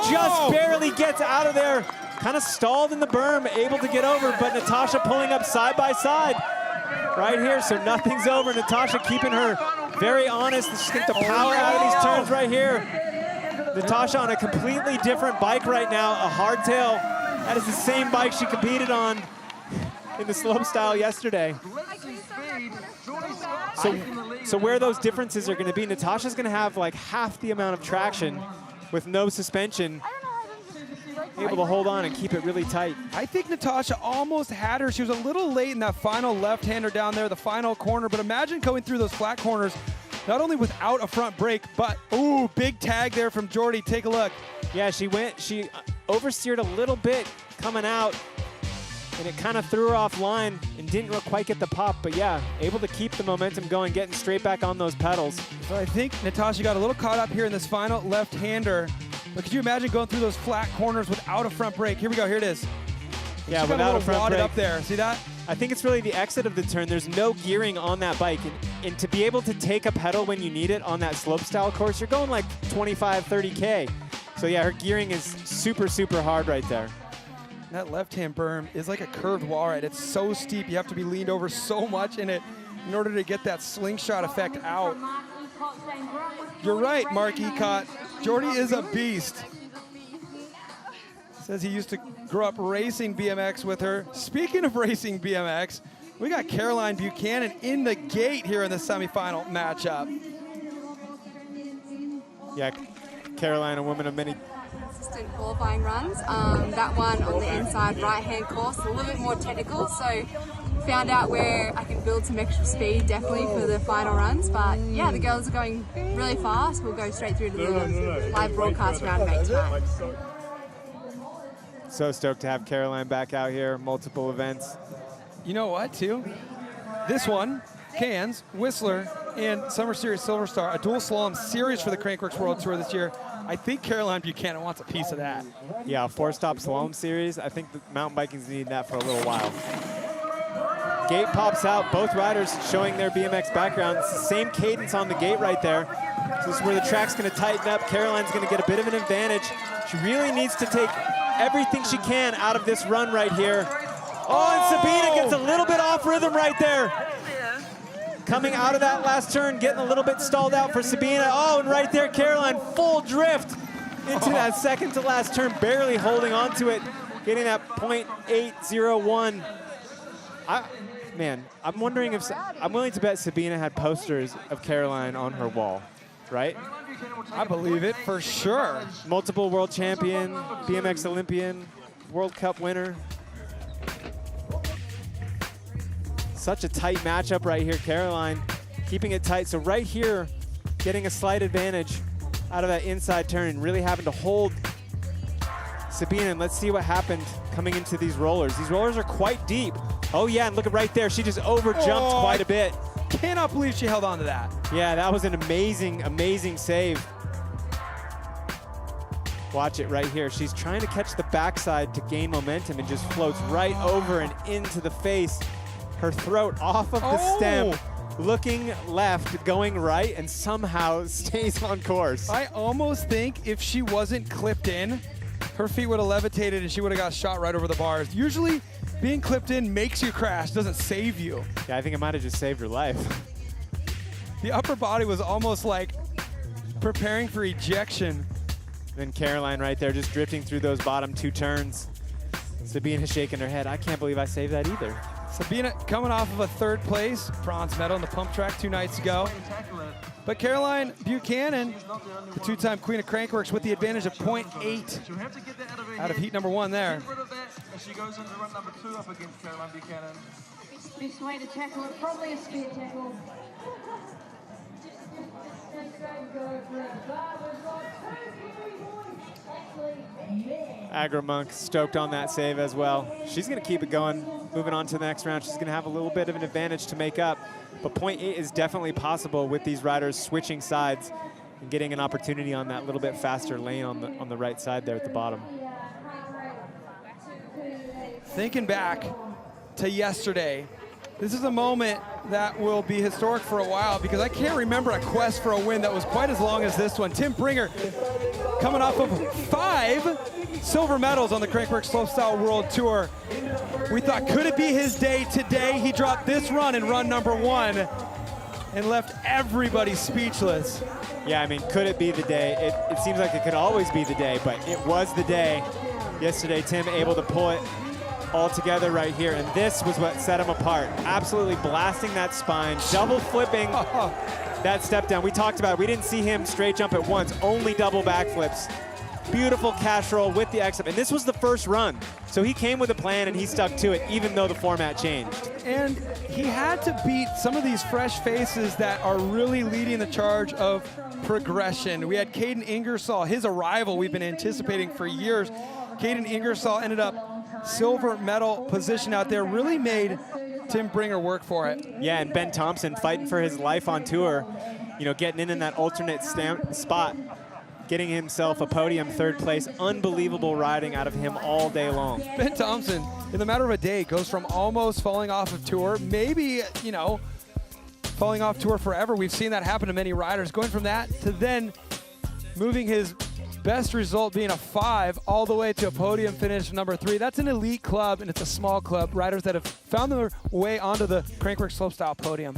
Just barely gets out of there. Kind of stalled in the berm, able to get over, but Natasha pulling up side by side right here, so nothing's over. Natasha keeping her very honest. She's getting the power out of these turns right here. Natasha on a completely different bike right now, a hardtail. That is the same bike she competed on in the slope style yesterday. So where those differences are going to be, Natasha's going to have like half the amount of traction with no suspension, able to hold on and keep it really tight. I think Natasha almost had her. She was a little late in that final left-hander down there, the final corner, but imagine going through those flat corners, not only without a front brake, but, big tag there from Jordy. Take a look. Yeah, she oversteered a little bit coming out, and it kind of threw her offline and didn't quite get the pop, but yeah, able to keep the momentum going, getting straight back on those pedals. So I think Natasha got a little caught up here in this final left-hander, but could you imagine going through those flat corners without a front brake? Here we go, here it is. Yeah, without a front brake. Up there, see that? I think it's really the exit of the turn. There's no gearing on that bike, and to be able to take a pedal when you need it on that slope style course, you're going like 25, 30K. So yeah, her gearing is super, super hard right there. That left-hand berm is like a curved wall, right? It's so steep, you have to be leaned over so much in it in order to get that slingshot effect out. You're right, Mark Ecott. Jordy is a beast. Says he used to grow up racing BMX with her. Speaking of racing BMX, we got Caroline Buchanan in the gate here in the semifinal matchup. Yeah, Caroline, a woman of many consistent qualifying runs. That one on the inside right-hand course, a little bit more technical, so found out where I can build some extra speed definitely for the final runs. But yeah, the girls are going really fast. We'll go straight through to the live broadcast round mate tonight. So stoked to have Caroline back out here, multiple events. You know what, too? This one, Cairns, Whistler, and Summer Series Silver Star, a dual slalom series for the Crankworx World Tour this year. I think Caroline Buchanan wants a piece of that. Yeah, a 4-stop slalom series. I think the mountain biking's need that for a little while. gate pops out. Both riders showing their BMX background. It's the same cadence on the gate right there. So this is where the track's gonna tighten up. Caroline's gonna get a bit of an advantage. She really needs to take everything she can out of this run right here. Oh, and Sabina gets a little bit off rhythm right there. Coming out of that last turn, getting a little bit stalled out for Sabina. Oh, and right there, Caroline, full drift into that second to last turn, barely holding on to it, getting that .801. Man, I'm wondering if, I'm willing to bet Sabina had posters of Caroline on her wall, right? I believe it for sure. Multiple world champion, BMX Olympian, World Cup winner. Such a tight matchup right here. Caroline keeping it tight. So right here, getting a slight advantage out of that inside turn, really having to hold Sabina. And let's see what happened coming into these rollers. These rollers are quite deep. Oh yeah, and look at right there. She just over-jumped quite a bit. Cannot believe she held on to that. Yeah, that was an amazing, amazing save. Watch it right here. She's trying to catch the backside to gain momentum and just floats right over and into the face. Her throat off of the stem, looking left, going right, and somehow stays on course. I almost think if she wasn't clipped in, her feet would have levitated and she would have got shot right over the bars. Usually, being clipped in makes you crash, doesn't save you. Yeah, I think it might have just saved her life. The upper body was almost like preparing for ejection. Then Caroline right there just drifting through those bottom two turns. Sabina shaking her head. I can't believe I saved that either. Sabina coming off of a third place bronze medal in the pump track 2 nights ago. But Caroline Buchanan, the 2-time queen of Crankworx, with the advantage of .8 out of heat number 1 there. She goes into run number 2 up against Caroline Buchanan. Best way to tackle it, probably a spear tackle. Agrimonk stoked on that save as well. She's going to keep it going. Moving on to the next round, she's going to have a little bit of an advantage to make up. But .8 is definitely possible with these riders switching sides and getting an opportunity on that little bit faster lane on the right side there at the bottom. Thinking back to yesterday, this is a moment that will be historic for a while because I can't remember a quest for a win that was quite as long as this one. Tim Bringer coming off of 5 silver medals on the Crankworx Slopestyle World Tour. We thought, could it be his day today? He dropped this run in run number 1 and left everybody speechless. Yeah, I mean, could it be the day? It seems like it could always be the day, but it was the day. Yesterday, Tim able to pull it all together right here, and this was what set him apart. Absolutely blasting that spine, double flipping that step down. We talked about it. We didn't see him straight jump at once, only double backflips. Beautiful cash roll with the X-up, and this was the first run. So he came with a plan and he stuck to it, even though the format changed. And he had to beat some of these fresh faces that are really leading the charge of progression. We had Caden Ingersoll, his arrival we've been anticipating for years. Caden Ingersoll ended up silver medal position out there, really made Tim Bringer work for it. Yeah, and Ben Thompson fighting for his life on tour, you know, getting in that alternate spot, getting himself a podium 3rd place. Unbelievable riding out of him all day long. Ben Thompson, in the matter of a day, goes from almost falling off of tour, maybe, you know, falling off tour forever. We've seen that happen to many riders. Going from that to then moving his best result being a 5 all the way to a podium finish number 3. That's an elite club, and it's a small club. Riders that have found their way onto the Crankworx Slopestyle podium.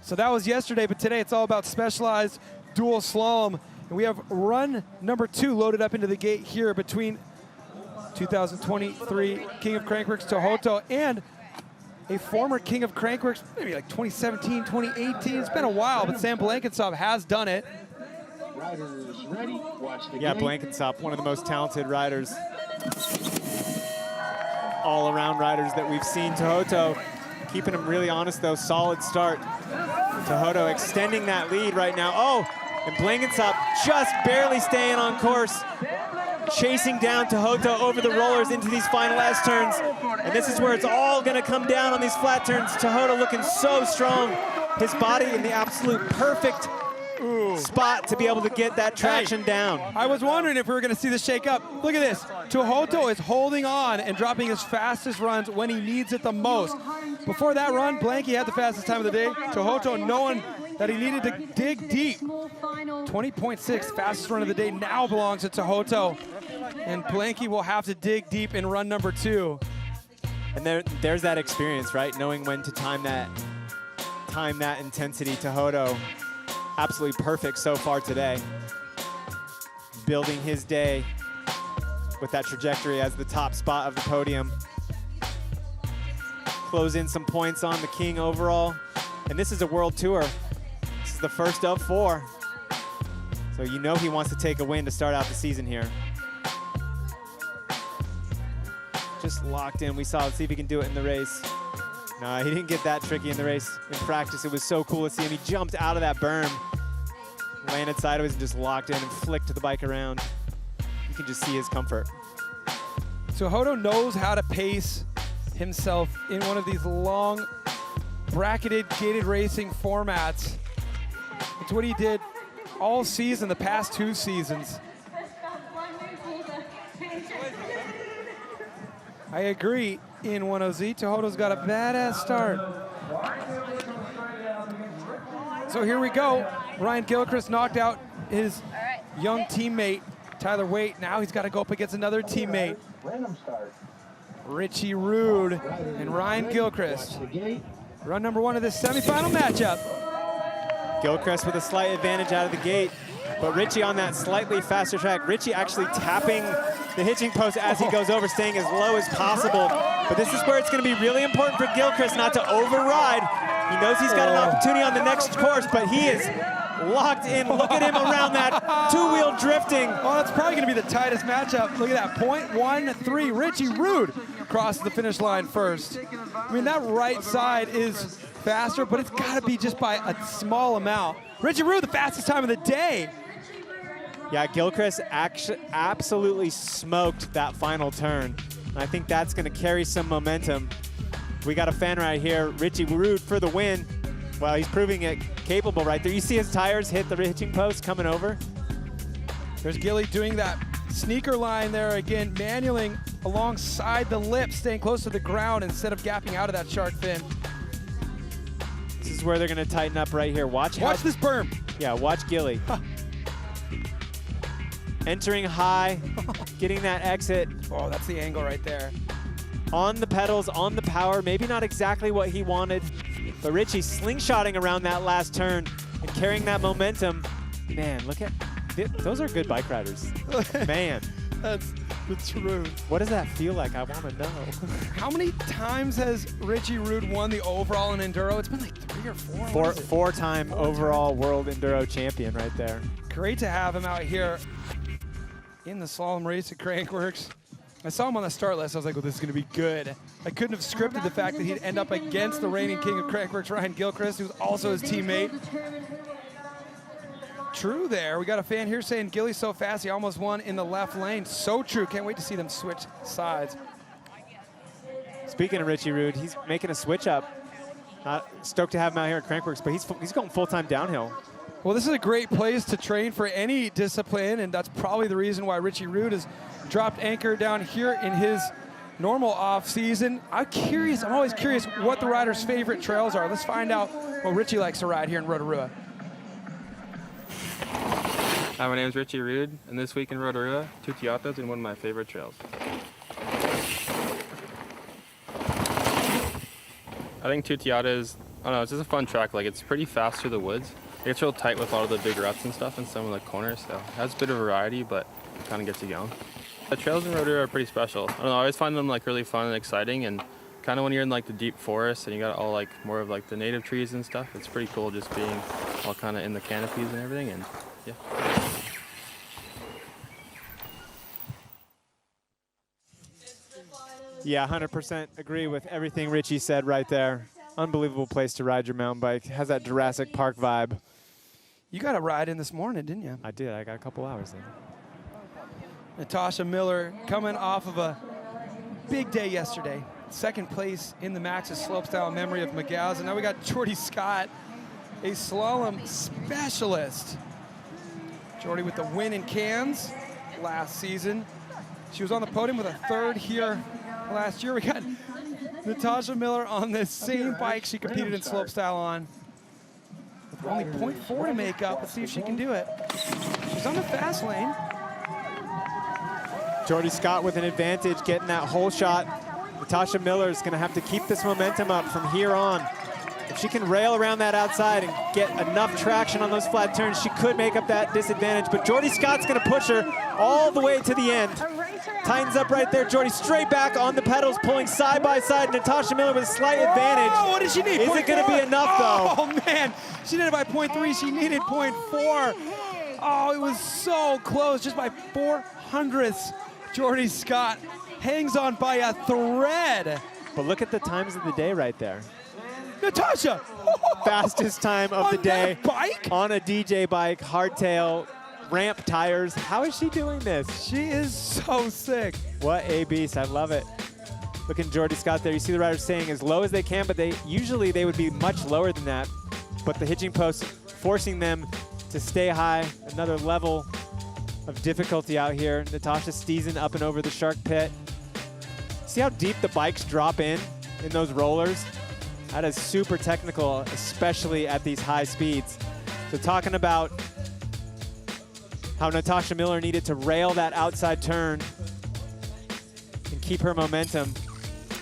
So that was yesterday, but today it's all about specialized dual slalom. And we have run number 2 loaded up into the gate here between 2023 King of Crankworx Tohoto and a former King of Crankworx, maybe like 2017, 2018. It's been a while, but Sam Blankensop has done it. Yeah, Blankensop, one of the most talented riders, all-around riders that we've seen. Tohoto keeping him really honest, though. Solid start. Tohoto extending that lead right now. Oh, and Blankensop just barely staying on course, chasing down Tohoto over the rollers into these final last turns. And this is where it's all going to come down on these flat turns. Tohoto looking so strong. His body in the absolute perfect spot to be able to get that traction down. I was wondering if we were going to see the shake up. Look at this. Tohoto is holding on and dropping his fastest runs when he needs it the most. Before that run, Blanky had the fastest time of the day. Tohoto knowing that he needed to dig deep. 20.6, fastest run of the day, now belongs to Tohoto. And Blanky will have to dig deep in run number 2. And there's that experience, right? Knowing when to time that intensity. Tohoto, absolutely perfect so far today. Building his day with that trajectory as the top spot of the podium. Close in some points on the King overall. And this is a world tour. This is the first of 4. So you know he wants to take a win to start out the season here. Just locked in. We saw, let's see if he can do it in the race. No, he didn't get that tricky in the race. In practice, it was so cool to see him. He jumped out of that berm, landed sideways and just locked in and flicked the bike around. You can just see his comfort. So Hodo knows how to pace himself in one of these long, bracketed, gated racing formats. It's what he did all season, the past 2 seasons. I agree in 1OZ. Tohoto's got a badass start. So here we go. Ryan Gilchrist knocked out his young teammate, Tyler Waite. Now he's got to go up against another teammate, Richie Rude and Ryan Gilchrist. Run number 1 of this semifinal matchup. Gilchrist with a slight advantage out of the gate, but Richie on that slightly faster track. Richie actually tapping the hitching post as he goes over, staying as low as possible. But this is where it's going to be really important for Gilchrist not to override. He knows he's got an opportunity on the next course, but he is locked in. Look at him around that 2-wheel drifting. Oh, that's probably going to be the tightest matchup. Look at that, 0.13. Richie Rude crosses the finish line first. I mean, that right side is faster, but it's got to be just by a small amount. Richie Rude, the fastest time of the day. Yeah, Gilchrist absolutely smoked that final turn. And I think that's going to carry some momentum. We got a fan right here, Richie Rude for the win. Well, he's proving it capable right there. You see his tires hit the hitching post coming over. There's Gilly doing that sneaker line there again, manualing alongside the lip, staying close to the ground instead of gapping out of that shark fin. This is where they're going to tighten up right here. Watch this berm. Yeah, watch Gilly. Entering high, getting that exit. Oh, that's the angle right there. On the pedals, on the power, maybe not exactly what he wanted, but Richie slingshotting around that last turn and carrying that momentum. Man, look at, those are good bike riders. Man. That's the truth. What does that feel like? I want to know. How many times has Richie Rude won the overall in Enduro? It's been like 3 or 4. Four-time overall world Enduro champion right there. Great to have him out here in the slalom race at Crankworx. I saw him on the start list. I was like, well, this is going to be good. I couldn't have scripted the fact that he'd end up against the reigning king of Crankworx, Ryan Gilchrist, who's also his teammate. True there. We got a fan here saying Gilly's so fast he almost won in the left lane. So true. Can't wait to see them switch sides. Speaking of Richie Rude, he's making a switch up. Not stoked to have him out here at Crankworx, but he's going full-time downhill. Well, this is a great place to train for any discipline, and that's probably the reason why Richie Rude has dropped anchor down here in his normal off-season. I'm always curious what the rider's favorite trails are. Let's find out what Richie likes to ride here in Rotorua. Hi, my name is Richie Rude, and this week in Rotorua, Tutiata is one of my favorite trails. I think Tutiata is, I don't know, it's just a fun track. Like, it's pretty fast through the woods. It's real tight with all of the big ruts and stuff and some of the corners, so it has a bit of variety, but kind of gets you going. The trails in Rotorua are pretty special. I don't know, I always find them like really fun and exciting, and kind of when you're in like the deep forest and you got all like more of like the native trees and stuff, it's pretty cool just being all kind of in the canopies and everything, and yeah. Yeah, 100% agree with everything Richie said right there. Unbelievable place to ride your mountain bike. Has that Jurassic Park vibe. You got a ride in this morning, didn't you? I did. I got a couple hours in. Natasha Miller coming off of a big day yesterday. Second place in the Max's slopestyle memory of McGows. And now we got Jordy Scott, a slalom specialist, Jordy with the win in Cairns last season. She was on the podium with a third here last year. We got Natasha Miller on this same bike she competed in slopestyle on. With only 0.4 to make up. Let's see if she can do it. She's on the fast lane. Jordy Scott with an advantage, getting that hole shot. Natasha Miller is going to have to keep this momentum up from here on. If she can rail around that outside and get enough traction on those flat turns, she could make up that disadvantage. But Jordy Scott's going to push her all the way to the end. Tightens up right there. Jordy straight back on the pedals, pulling side by side. Natasha Miller with a slight advantage. Oh, what did she need? Is it going to be enough, though? Oh, man. She did it by 0.3. She needed 0.4. Oh, it was so close. Just by 400ths. Jordy Scott hangs on by a thread. But look at the times of the day right there. Natasha! Fastest time of the day. That bike? On a DJ bike, hardtail, ramp tires. How is she doing this? She is so sick. What a beast. I love it. Look at Jordy Scott there. You see the riders staying as low as they can, but usually they would be much lower than that. But the hitching post forcing them to stay high. Another level of difficulty out here. Natasha steezing up and over the shark pit. See how deep the bikes drop in those rollers? That is super technical, especially at these high speeds. So talking about how Natasha Miller needed to rail that outside turn and keep her momentum.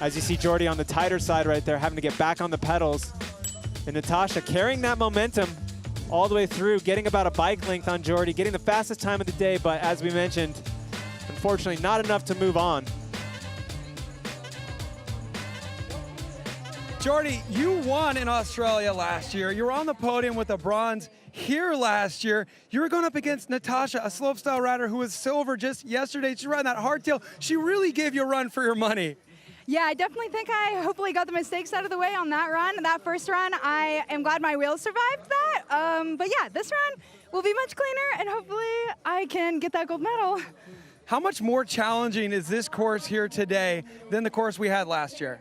As you see Jordy on the tighter side right there, having to get back on the pedals. And Natasha carrying that momentum all the way through, getting about a bike length on Jordy, getting the fastest time of the day, but as we mentioned, unfortunately not enough to move on. Jordy, you won in Australia last year. You were on the podium with a bronze here last year. You were going up against Natasha, a slopestyle rider who was silver just yesterday. She's riding that hardtail. She really gave you a run for your money. Yeah, I definitely think I hopefully got the mistakes out of the way on that run. That first run, I am glad my wheels survived that. But yeah, this run will be much cleaner, and hopefully I can get that gold medal. How much more challenging is this course here today than the course we had last year?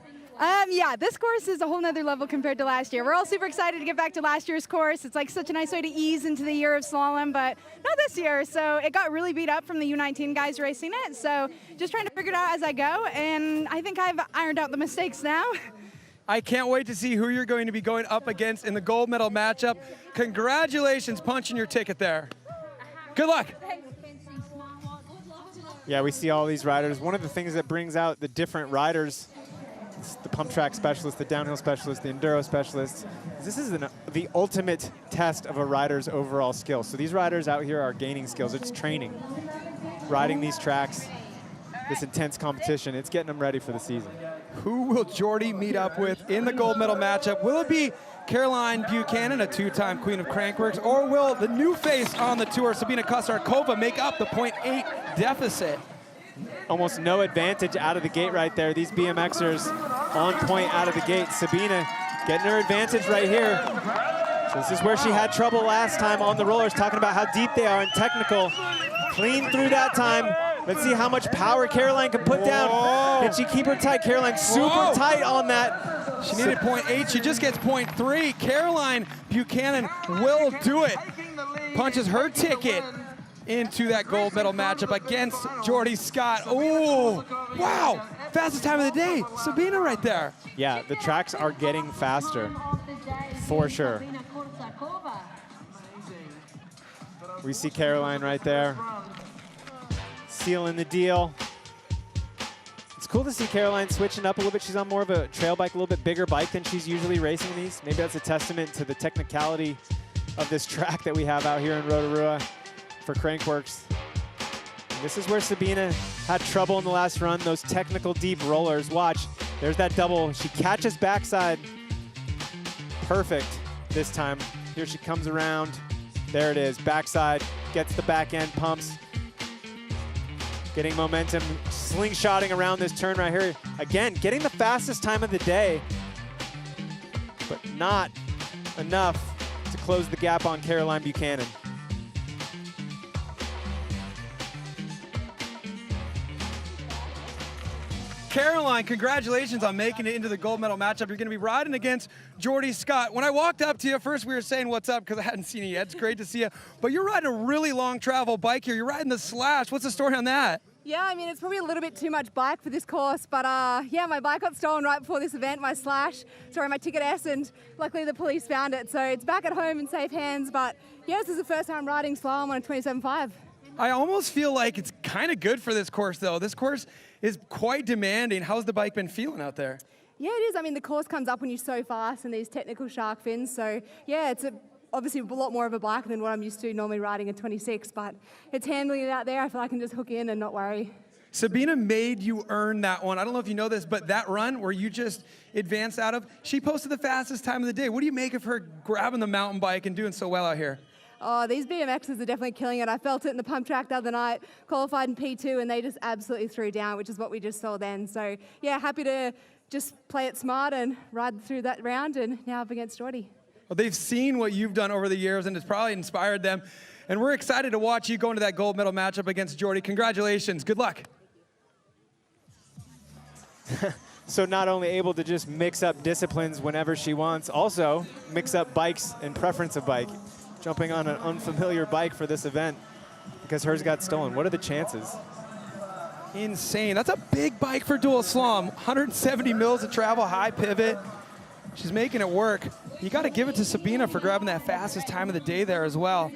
Yeah, this course is a whole nother level compared to last year. We're all super excited to get back to last year's course. It's like such a nice way to ease into the year of slalom, but not this year. So it got really beat up from the U19 guys racing it. So just trying to figure it out as I go, and I think I've ironed out the mistakes now. I can't wait to see who you're going to be going up against in the gold medal matchup. Congratulations punching your ticket there. Good luck. Yeah, we see all these riders. One of the things that brings out the different riders, the pump track specialist, the downhill specialist, the enduro specialist. This is the ultimate test of a rider's overall skill. So these riders out here are gaining skills. It's training, riding these tracks, this intense competition. It's getting them ready for the season. Who will Jordy meet up with in the gold medal matchup? Will it be Caroline Buchanan, a two-time queen of Crankworx, or will the new face on the tour, Sabina Kosarkova, make up the 0.8 deficit? Almost no advantage out of the gate right there. These BMXers on point out of the gate. Sabina getting her advantage right here. So this is where she had trouble last time on the rollers, talking about how deep they are and technical. Clean through that time. Let's see how much power Caroline can put down. Can she keep her tight? Caroline super tight on that. She needed 0.8, she just gets 0.3. Caroline Buchanan will do it. Punches her ticket into that gold medal matchup against Jordy Scott. Oh, wow, fastest time of the day. Sabina right there. Yeah, the tracks are getting faster, for sure. We see Caroline right there, sealing the deal. It's cool to see Caroline switching up a little bit. She's on more of a trail bike, a little bit bigger bike than she's usually racing these. Maybe that's a testament to the technicality of this track that we have out here in Rotorua for Crankworx. And this is where Sabina had trouble in the last run, those technical deep rollers. Watch, there's that double. She catches backside. Perfect this time. Here she comes around. There it is, backside, gets the back end, pumps. Getting momentum, slingshotting around this turn right here. Again, getting the fastest time of the day, but not enough to close the gap on Caroline Buchanan. Caroline, congratulations on making it into the gold medal matchup. You're going to be riding against Jordy Scott. When I walked up to you, first we were saying what's up because I hadn't seen you yet. It's great to see you. But you're riding a really long travel bike here. You're riding the Slash. What's the story on that? Yeah, I mean, it's probably a little bit too much bike for this course, but yeah, my bike got stolen right before this event, my Ticket S, and luckily the police found it. So it's back at home in safe hands, but yeah, this is the first time riding slalom on a 27.5. I almost feel like it's kind of good for this course, though. This course is quite demanding. How's the bike been feeling out there? Yeah, it is. I mean, the course comes up when you're so fast and these technical shark fins. So yeah, it's obviously a lot more of a bike than what I'm used to normally riding a 26, but it's handling it out there. I feel I can just hook in and not worry. Sabina made you earn that one. I don't know if you know this, but that run where you just advanced out of, she posted the fastest time of the day. What do you make of her grabbing the mountain bike and doing so well out here? Oh, these BMXs are definitely killing it. I felt it in the pump track the other night, qualified in P2, and they just absolutely threw down, which is what we just saw then. So yeah, happy to just play it smart and ride through that round, and now up against Jordy. Well, they've seen what you've done over the years, and it's probably inspired them. And we're excited to watch you go into that gold medal matchup against Jordy. Congratulations. Good luck. So not only able to just mix up disciplines whenever she wants, also mix up bikes and preference of bike. Jumping on an unfamiliar bike for this event because hers got stolen. What are the chances? Insane. That's a big bike for dual slalom. 170 mils of travel, high pivot. She's making it work. You got to give it to Sabina for grabbing that fastest time of the day there as well.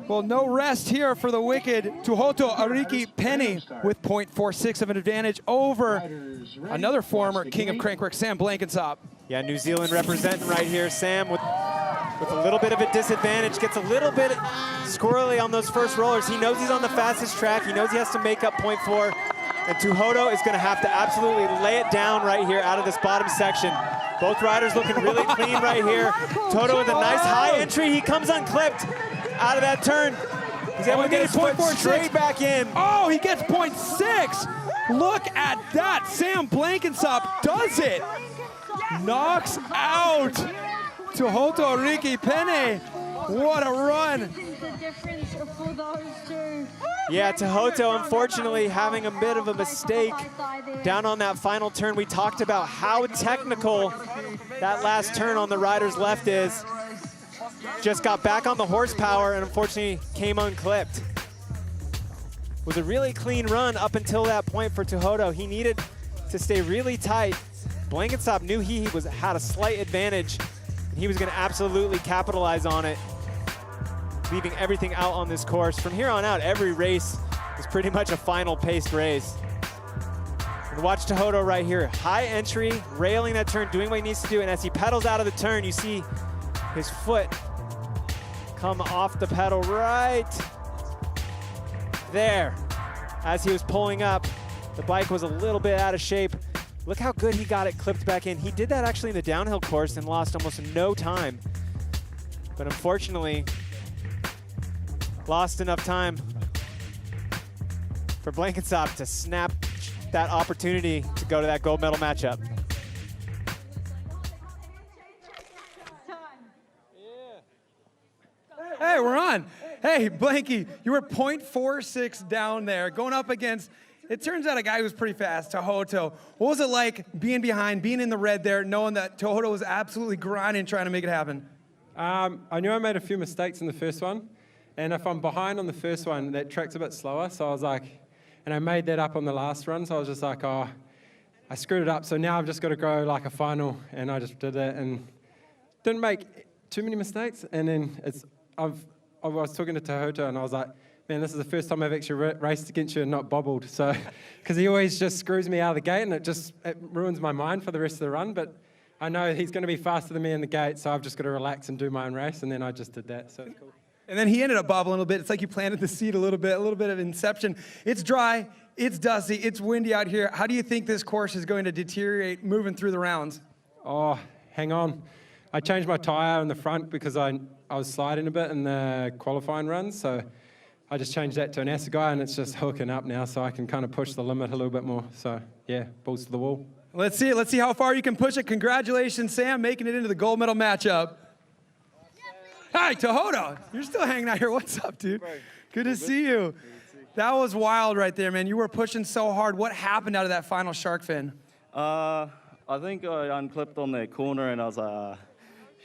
Well, no rest here for the wicked Aotearoa Penny with 0.46 of an advantage over another former king of Crankworx, Sam Blankensop. Yeah, New Zealand representing right here. Sam with a little bit of a disadvantage, gets a little bit squirrely on those first rollers. He knows he's on the fastest track. He knows he has to make up 0.4. And Tuhoto is going to have to absolutely lay it down right here out of this bottom section. Both riders looking really clean right here. Toto with a nice high entry. He comes unclipped out of that turn. He's able to get his foot straight back in. Oh, he gets 0.6. Look at that. Sam Blankensop does it. Knocks out Aotearoa Penny. What a run. Yeah, Tuhoto unfortunately having a bit of a mistake down on that final turn. We talked about how technical that last turn on the rider's left is. Just got back on the horsepower and unfortunately came unclipped. Was a really clean run up until that point for Tuhoto. He needed to stay really tight. Blankensop knew he had a slight advantage. He was going to absolutely capitalize on it, leaving everything out on this course. From here on out, every race is pretty much a final paced race. And watch Tuhoto right here. High entry, railing that turn, doing what he needs to do. And as he pedals out of the turn, you see his foot come off the pedal right there. As he was pulling up, the bike was a little bit out of shape. Look how good he got it clipped back in. He did that actually in the downhill course and lost almost no time. But unfortunately, lost enough time for Blankensop to snap that opportunity to go to that gold medal matchup. Hey, we're on. Hey, Blanky, you were 0.46 down there, going up against, it turns out, a guy who's pretty fast, Tuhoto. What was it like being behind, being in the red there, knowing that Tuhoto was absolutely grinding, trying to make it happen? I knew I made a few mistakes in the first one, and if I'm behind on the first one, that track's a bit slower, so I was like, and I made that up on the last run, so I was just like, oh, I screwed it up, so now I've just got to go like a final, and I just did it, and didn't make too many mistakes, and then I was talking to Tuhoto, and I was like, man, this is the first time I've actually raced against you and not bobbled, so, because he always just screws me out of the gate, and it ruins my mind for the rest of the run, but I know he's going to be faster than me in the gate, so I've just got to relax and do my own race, and then I just did that, so it's cool. And then he ended up bobbling a little bit. It's like you planted the seed a little bit of inception. It's dry, it's dusty, it's windy out here. How do you think this course is going to deteriorate moving through the rounds? Oh, hang on. I changed my tire in the front because I was sliding a bit in the qualifying runs, so I just changed that to an Assegai, and it's just hooking up now, so I can kind of push the limit a little bit more. So, yeah, balls to the wall. Let's see it. Let's see how far you can push it. Congratulations, Sam, making it into the gold medal matchup. Hi, Tuhoto. You're still hanging out here. What's up, dude? Good to see you. That was wild right there, man. You were pushing so hard. What happened out of that final shark fin? I think I unclipped on that corner and I was like,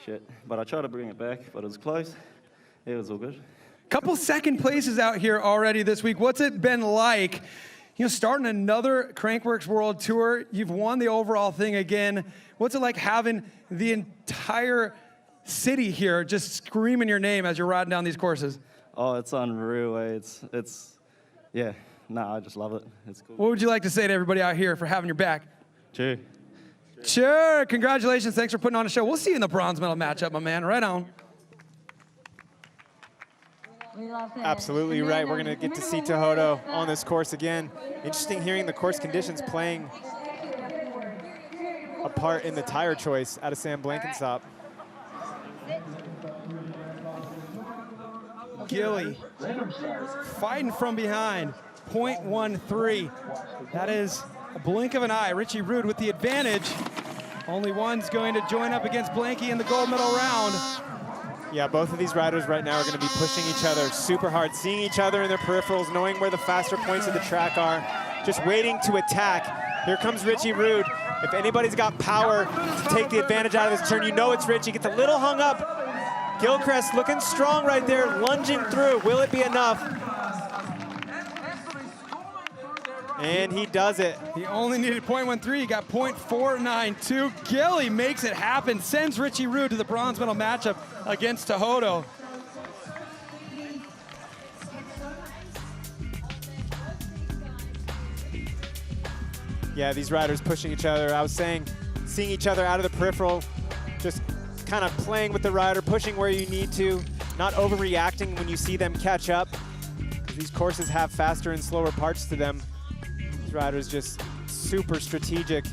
shit. But I tried to bring it back, but it was close. It was all good. Couple second places out here already this week. What's it been like, starting another Crankworx World Tour? You've won the overall thing again. What's it like having the entire city here just screaming your name as you're riding down these courses? Oh, it's unreal. Yeah, I just love it. It's cool. What would you like to say to everybody out here for having your back? Cheers. Sure. Congratulations. Thanks for putting on a show. We'll see you in the bronze medal matchup, my man. Right on. Absolutely right. We're going to get to see Tohoto on this course again. Interesting hearing the course conditions playing a part in the tire choice out of Sam Blankensop. Gilly fighting from behind, 0.13. That is a blink of an eye. Richie Rude with the advantage. Only one's going to join up against Blanky in the gold medal round. Yeah, both of these riders right now are going to be pushing each other super hard, seeing each other in their peripherals, knowing where the faster points of the track are, just waiting to attack. Here comes Richie Rude. If anybody's got power to take the advantage out of this turn, you know it's Richie. Gets a little hung up. Gilchrist looking strong right there, lunging through. Will it be enough? And he does it. He only needed 0.13. He got 0.492. Gilly makes it happen, sends Richie Rude to the bronze medal matchup against Tohoto. Yeah, these riders pushing each other. I was saying, seeing each other out of the peripheral, just kind of playing with the rider, pushing where you need to, not overreacting when you see them catch up. These courses have faster and slower parts to them. These riders just super strategic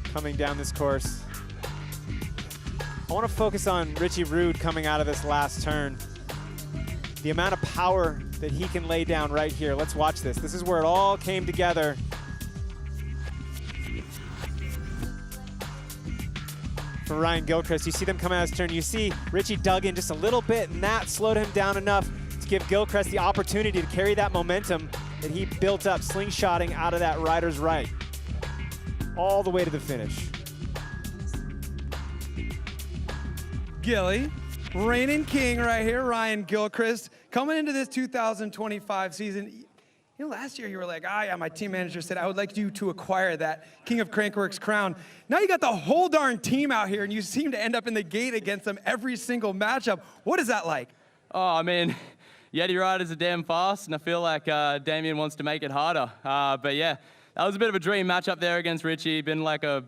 coming down this course. I want to focus on Richie Rude coming out of this last turn. The amount of power that he can lay down right here. Let's watch this. This is where it all came together. For Ryan Gilchrist, you see them come out of his turn. You see Richie dug in just a little bit, and that slowed him down enough to give Gilchrist the opportunity to carry that momentum that he built up, slingshotting out of that rider's right, all the way to the finish. Gilly, reigning king right here, Ryan Gilchrist, coming into this 2025 season. Last year you were like, yeah, my team manager said I would like you to acquire that King of Crankworx crown. Now you got the whole darn team out here, and you seem to end up in the gate against them every single matchup. What is that like? Oh, I mean, Yeti riders are damn fast, and I feel like Damien wants to make it harder. But yeah, that was a bit of a dream matchup there against Richie. Been like a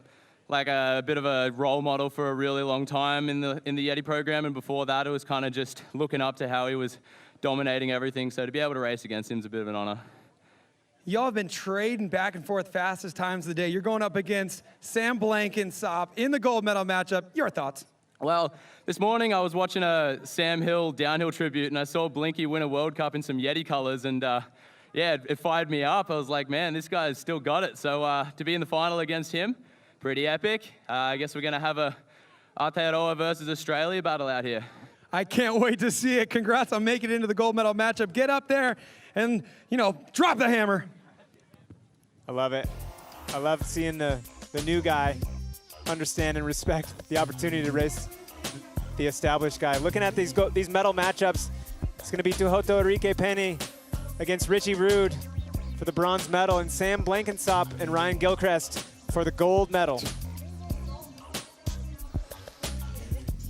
bit of a role model for a really long time in the Yeti program, and before that it was kind of just looking up to how he was dominating everything. So to be able to race against him is a bit of an honor. Y'all have been trading back and forth fastest times of the day. You're going up against Sam Blankensop in the gold medal matchup. Your thoughts? Well, this morning I was watching a Sam Hill downhill tribute, and I saw Blinky win a World Cup in some Yeti colors, and yeah, it fired me up. I was like, man, this guy's still got it. So to be in the final against him, pretty epic. I guess we're going to have a Aotearoa versus Australia battle out here. I can't wait to see it. Congrats on making it into the gold medal matchup. Get up there and, drop the hammer. I love it. I love seeing the new guy understand and respect the opportunity to race the established guy. Looking at these medal matchups, it's going to be Tohoto Enrique Penny against Richie Rude for the bronze medal, and Sam Blankensop and Ryan Gilchrist for the gold medal.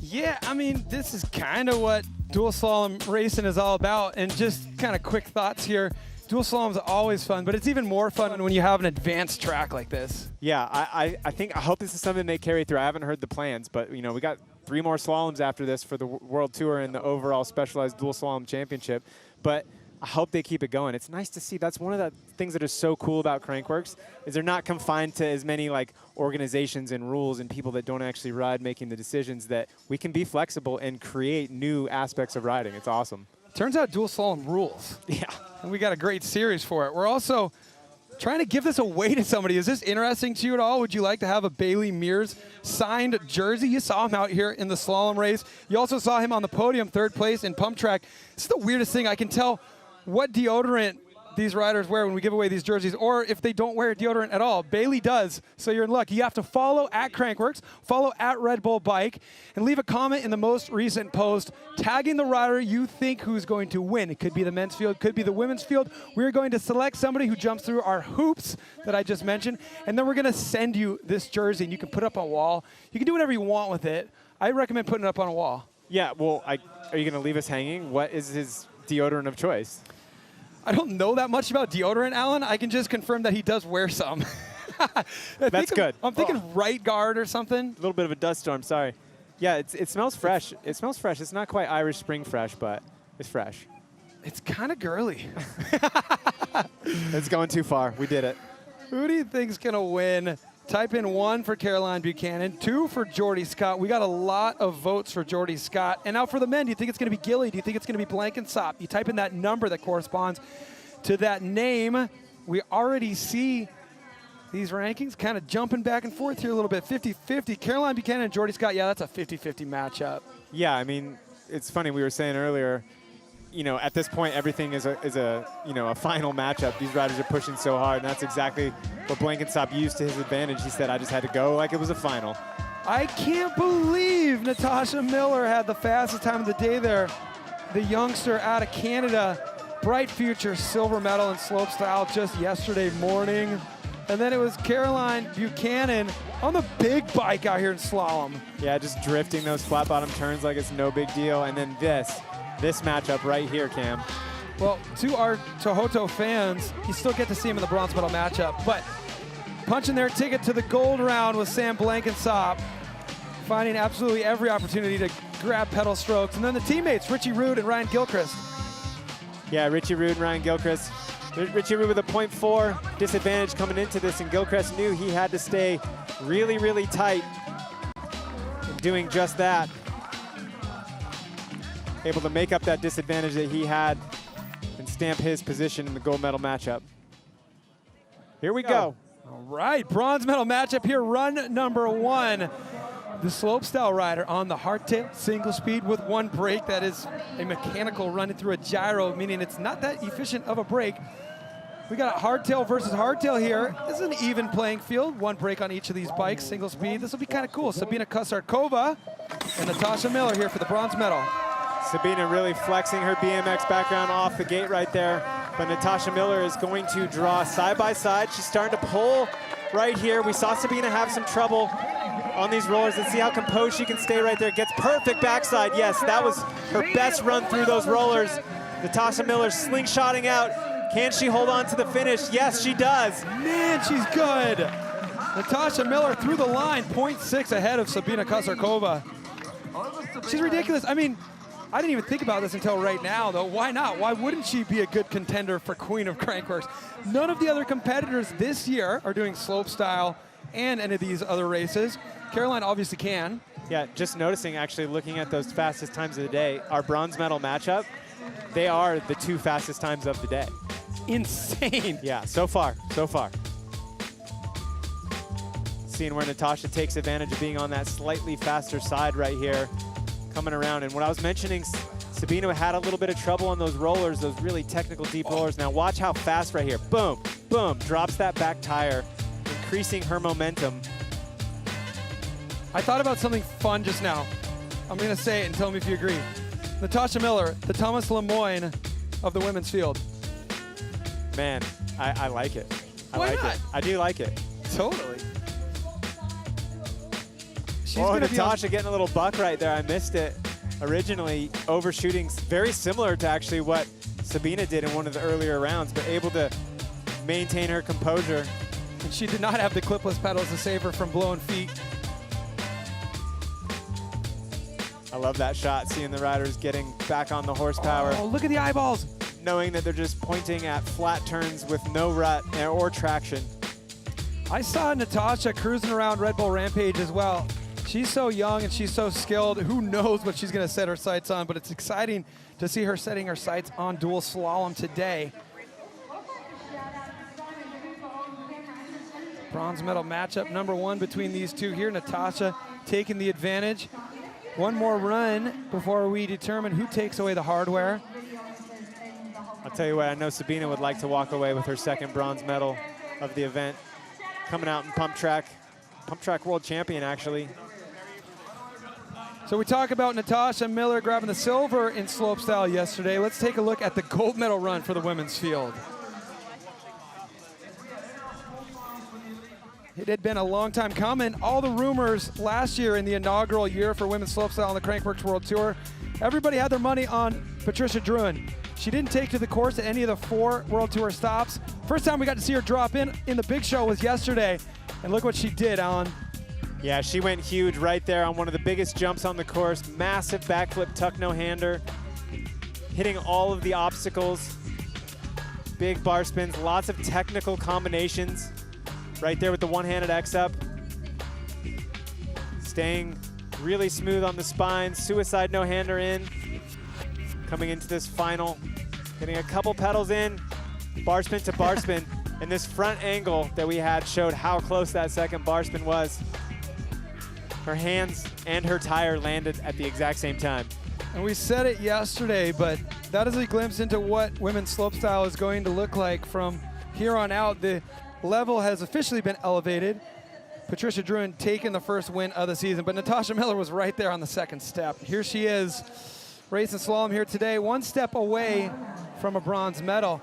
Yeah, I mean, this is kind of what dual slalom racing is all about. And just kind of quick thoughts here. Dual slalom's always fun, but it's even more fun when you have an advanced track like this. Yeah, I hope this is something they carry through. I haven't heard the plans, but we got 3 more slaloms after this for the World Tour and the overall specialized dual slalom championship. But I hope they keep it going. It's nice to see. That's one of the things that is so cool about Crankworx, is they're not confined to as many organizations and rules and people that don't actually ride making the decisions, that we can be flexible and create new aspects of riding. It's awesome. Turns out dual slalom rules. Yeah. And we got a great series for it. We're also trying to give this away to somebody. Is this interesting to you at all? Would you like to have a Bailey Mears signed jersey? You saw him out here in the slalom race. You also saw him on the podium, 3rd place in pump track. This is the weirdest thing. I can tell what deodorant these riders wear when we give away these jerseys, or if they don't wear deodorant at all. Bailey does, so you're in luck. You have to follow at Crankworx, follow at Red Bull Bike, and leave a comment in the most recent post tagging the rider you think who's going to win. It could be the men's field, could be the women's field. We're going to select somebody who jumps through our hoops that I just mentioned, and then we're gonna send you this jersey, and you can put it up on a wall. You can do whatever you want with it. I recommend putting it up on a wall. Yeah, well, are you gonna leave us hanging? What is his deodorant of choice? I don't know that much about deodorant, Alan. I can just confirm that he does wear some. That's good. I'm thinking Right Guard or something. A little bit of a dust storm, sorry. Yeah, it smells fresh. It smells fresh. It's not quite Irish Spring fresh, but it's fresh. It's kind of girly. It's going too far. We did it. Who do you think's going to win? Type in 1 for Caroline Buchanan, 2 for Jordy Scott. We got a lot of votes for Jordy Scott. And now for the men, do you think it's going to be Gilly? Do you think it's going to be Blankensop? You type in that number that corresponds to that name. We already see these rankings kind of jumping back and forth here a little bit. 50-50. Caroline Buchanan and Jordy Scott, yeah, that's a 50-50 matchup. Yeah, I mean, it's funny. We were saying earlier, you know, at this point, everything is a final matchup. These riders are pushing so hard, and that's exactly what Blankensop used to his advantage. He said, I just had to go like it was a final. I can't believe Natasha Miller had the fastest time of the day there. The youngster out of Canada, bright future silver medal in slopestyle just yesterday morning. And then it was Caroline Buchanan on the big bike out here in slalom. Yeah, just drifting those flat bottom turns like it's no big deal. And then this matchup right here, Cam. Well, to our Tohoto fans, you still get to see him in the bronze medal matchup, but punching their ticket to the gold round with Sam Blankensop, finding absolutely every opportunity to grab pedal strokes. And then the teammates, Richie Rude and Ryan Gilchrist. Yeah, Richie Rude and Ryan Gilchrist. Richie Rude with a 0.4 disadvantage coming into this, and Gilchrist knew he had to stay really, really tight in doing just that. Able to make up that disadvantage that he had and stamp his position in the gold medal matchup. Here we go. All right, bronze medal matchup here, run number 1. The slopestyle rider on the hardtail single speed with 1 brake. That is a mechanical running through a gyro, meaning it's not that efficient of a brake. We got hardtail versus hardtail here. This is an even playing field. 1 brake on each of these bikes, single speed. This will be kind of cool. Sabina Kosarkova and Natasha Miller here for the bronze medal. Sabina really flexing her BMX background off the gate right there. But Natasha Miller is going to draw side by side. She's starting to pull right here. We saw Sabina have some trouble on these rollers. Let's see how composed she can stay right there. Gets perfect backside. Yes, that was her best run through those rollers. Natasha Miller slingshotting out. Can she hold on to the finish? Yes, she does. Man, she's good. Natasha Miller through the line, 0.6 ahead of Sabina Kosarkova. She's ridiculous. I mean, I didn't even think about this until right now, though. Why not? Why wouldn't she be a good contender for Queen of Crankworx? None of the other competitors this year are doing slopestyle and any of these other races. Caroline obviously can. Yeah, just noticing, actually, looking at those fastest times of the day, our bronze medal matchup, they are the 2 fastest times of the day. Insane. Yeah, so far. Seeing where Natasha takes advantage of being on that slightly faster side right here, coming around. And what I was mentioning, Sabina had a little bit of trouble on those rollers, those really technical deep rollers. Now watch how fast right here. Boom, boom, drops that back tire, increasing her momentum. I thought about something fun just now. I'm going to say it and tell me if you agree. Natasha Miller, the Thomas Lemoyne of the women's field. Man, I like it. Why not? It. I do like it. Totally. Natasha getting a little buck right there. I missed it. Originally overshooting, very similar to actually what Sabina did in one of the earlier rounds, but able to maintain her composure. And she did not have the clipless pedals to save her from blowing feet. I love that shot, seeing the riders getting back on the horsepower. Oh, look at the eyeballs. Knowing that they're just pointing at flat turns with no rut or traction. I saw Natasha cruising around Red Bull Rampage as well. She's so young and she's so skilled. Who knows what she's going to set her sights on, but it's exciting to see her setting her sights on dual slalom today. Bronze medal matchup number 1 between these two here. Natasha taking the advantage. 1 more run before we determine who takes away the hardware. I'll Tell you what, I know Sabina would like to walk away with her second bronze medal of the event. Coming out in pump track world champion, actually. So we talk about Natasha Miller grabbing the silver in slopestyle yesterday. Let's take a look at the gold medal run for the women's field. It had been a long time coming. All the rumors last year in the inaugural year for women's slopestyle on the Crankworx World Tour, everybody had their money on Patricia Druin. She didn't take to the course at any of the 4 World Tour stops. First time we got to see her drop in the big show was yesterday, and look what she did, Alan. Yeah, she went huge right there on one of the biggest jumps on the course. Massive backflip tuck no-hander, hitting all of the obstacles. Big bar spins, lots of technical combinations. Right there with the one-handed X-up. Staying really smooth on the spine. Suicide no-hander in. Coming into this final, getting a couple pedals in. Bar spin to bar spin. And this front angle that we had showed how close that second bar spin was. Her hands and her tire landed at the exact same time. And we said it yesterday, but that is a glimpse into what women's slopestyle is going to look like from here on out. The level has officially been elevated. Patricia Druin taking the first win of the season, but Natasha Miller was right there on the second step. Here she is, racing slalom here today, one step away from a bronze medal.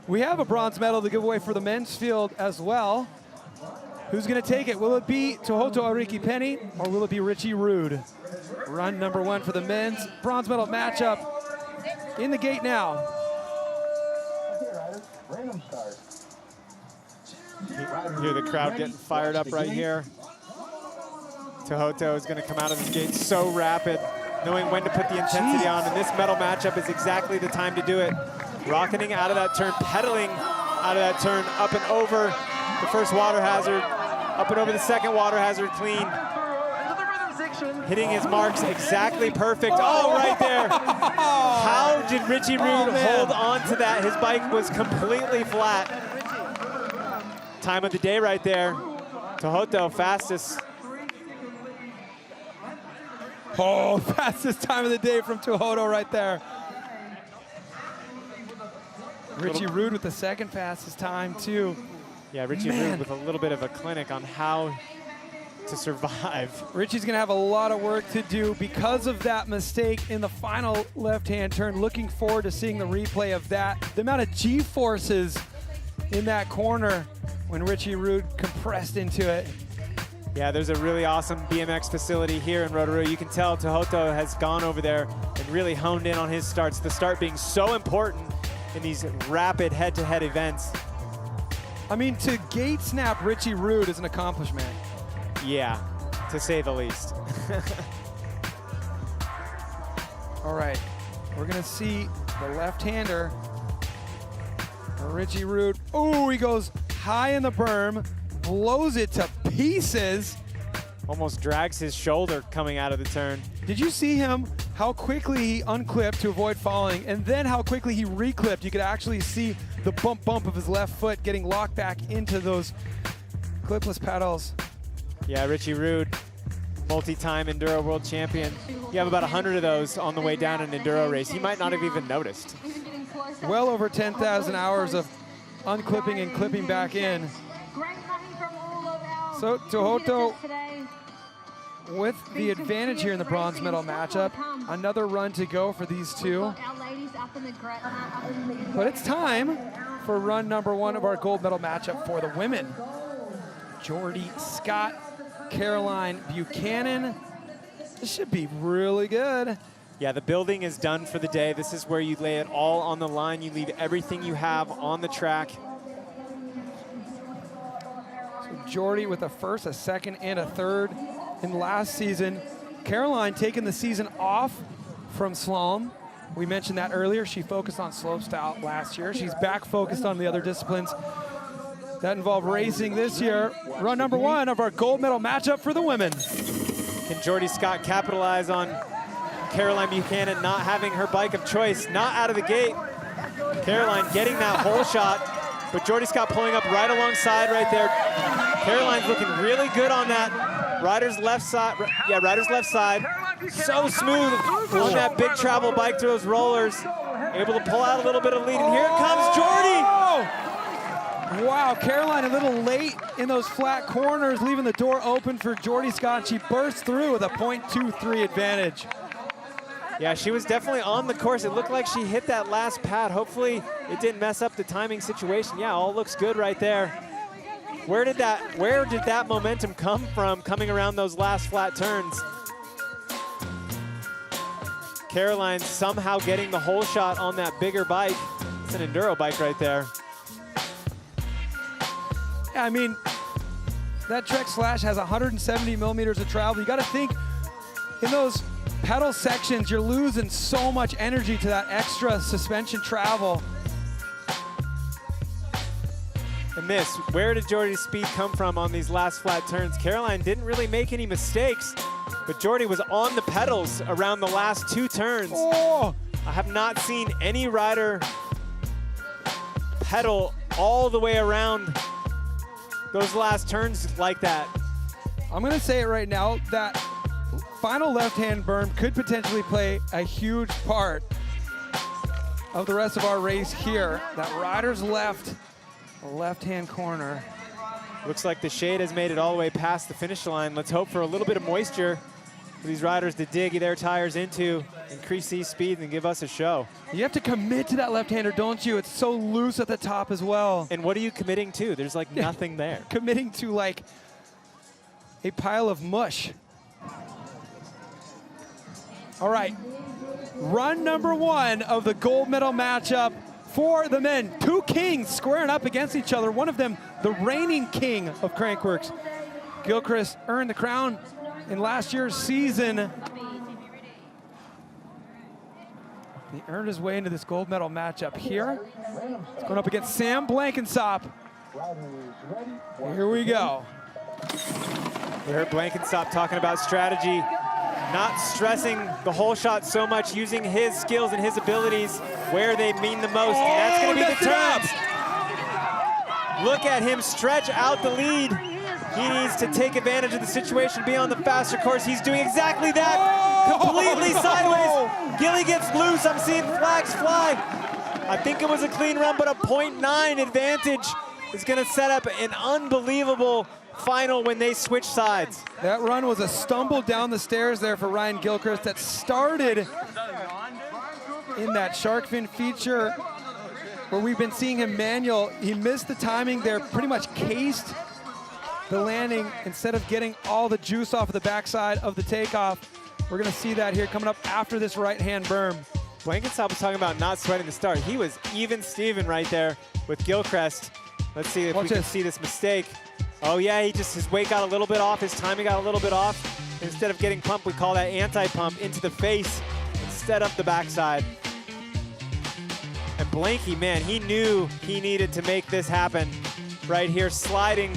We have a bronze medal to give away for the men's field as well. Who's gonna take it? Will it be Tohoto Ariki-Penny or will it be Richie Rude? Run number 1 for the men's bronze medal matchup in the gate now. Hear the crowd getting fired up right here. Tohoto is going to come out of this gate so rapid, knowing when to put the intensity on, and this medal matchup is exactly the time to do it. Rocketing out of that turn, pedaling out of that turn, up and over the first water hazard, up and over the second water hazard clean. Hitting his marks exactly perfect. Oh, right there. How did Richie Rude hold on to that? His bike was completely flat. Time of the day right there. Tohoto, fastest. Oh, fastest time of the day from Tohoto right there. Richie Rude with the second fastest time, too. Yeah, Richie Rude with a little bit of a clinic on how to survive. Richie's going to have a lot of work to do because of that mistake in the final left-hand turn. Looking forward to seeing the replay of that. The amount of G-forces in that corner when Richie Rude compressed into it. Yeah, there's a really awesome BMX facility here in Rotorua. You can tell Tohoto has gone over there and really honed in on his starts. The start being so important in these rapid head-to-head events. I mean, to gate snap Richie Rude is an accomplishment. Yeah, to say the least. All right, we're gonna see the left-hander, Richie Rude. Oh, he goes high in the berm, blows it to pieces. Almost drags his shoulder coming out of the turn. Did you see him, how quickly he unclipped to avoid falling, and then how quickly he reclipped? You could actually see the bump of his left foot getting locked back into those clipless pedals. Yeah, Richie Rude, multi-time Enduro world champion. You have about 100 of those on the way down an Enduro race. He might not have even noticed. Well over 10,000 hours of unclipping and clipping back in. So Tohoto with the advantage here in the bronze medal matchup. Another run to go for these two. But it's time for run number 1 of our gold medal matchup for the women. Jordy Scott, Caroline Buchanan. This should be really good. Yeah, the building is done for the day. This is where you lay it all on the line. You leave everything you have on the track. So Jordy with a first, a second, and a third in last season. Caroline taking the season off from slalom. We mentioned that earlier. She focused on slopestyle last year. She's back focused on the other disciplines that involve racing this year. Run number 1 of our gold medal matchup for the women. Can Jordy Scott capitalize on Caroline Buchanan not having her bike of choice, not out of the gate? Caroline getting that hole shot, but Jordy Scott pulling up right alongside right there. Caroline's looking really good on that rider's left side. Yeah, rider's left side. So smooth on that big travel bike to those rollers. able to pull out a little bit of lead, and here comes Jordy. Wow, Caroline a little late in those flat corners, leaving the door open for Jordy Scott. She burst through with a .23 advantage. Yeah, she was definitely on the course. It looked like she hit that last pad. Hopefully it didn't mess up the timing situation. Yeah, all looks good right there. Where did that momentum come from coming around those last flat turns? Caroline somehow getting the whole shot on that bigger bike. It's an enduro bike right there. Yeah, I mean, that Trek Slash has 170 millimeters of travel. You got to think in those pedal sections, you're losing so much energy to that extra suspension travel. And this, where did Jordy's speed come from on these last flat turns? Caroline didn't really make any mistakes, but Jordy was on the pedals around the last 2 turns. Oh. I have not seen any rider pedal all the way around those last turns like that. I'm going to say it right now, that final left-hand berm could potentially play a huge part of the rest of our race here. That rider's left-hand corner. Looks like the shade has made it all the way past the finish line. Let's hope for a little bit of moisture for these riders to dig their tires into, increase these speeds, and give us a show. You have to commit to that left-hander, don't you? It's so loose at the top as well. And what are you committing to? There's like nothing there. Committing to like a pile of mush. All right, run number 1 of the gold medal matchup for the men. 2 kings squaring up against each other. One of them, the reigning king of Crankworx. Gilchrist earned the crown in last year's season. He earned his way into this gold medal matchup here. He's going up against Sam Blankensop. Here we go. We heard Blankensop talking about strategy, not stressing the whole shot so much, using his skills and his abilities where they mean the most. And that's going to be the turns. Look at him stretch out the lead. He needs to take advantage of the situation, be on the faster course. He's doing exactly that, completely sideways. Gilly gets loose. I'm seeing flags fly. I think it was a clean run, but a .9 advantage is going to set up an unbelievable final when they switch sides. That run was a stumble down the stairs there for Ryan Gilchrist that started in that shark fin feature where we've been seeing him manual. He missed the timing there, pretty much cased the landing instead of getting all the juice off of the backside of the takeoff. We're gonna see that here coming up after this right-hand berm. Blankensop was talking about not sweating the start. He was even Steven right there with Gilchrist. Let's see if we can see this mistake. Oh yeah, his weight got a little bit off, his timing got a little bit off. Instead of getting pumped, we call that anti-pump into the face instead of the backside. And Blanky, man, he knew he needed to make this happen right here, sliding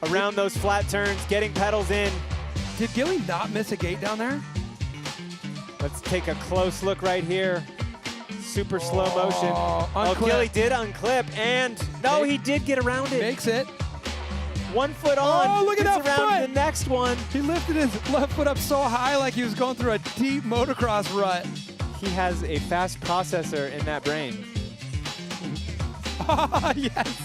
around those flat turns, getting pedals in. Did Gilly not miss a gate down there? Let's take a close look right here. Super slow motion. Unclip. Oh, Gilly did unclip, and no, he did get around it. Makes it. 1 foot on. Oh, look at that around foot. The next one. He lifted his left foot up so high like he was going through a deep motocross rut. He has a fast processor in that brain. Yes.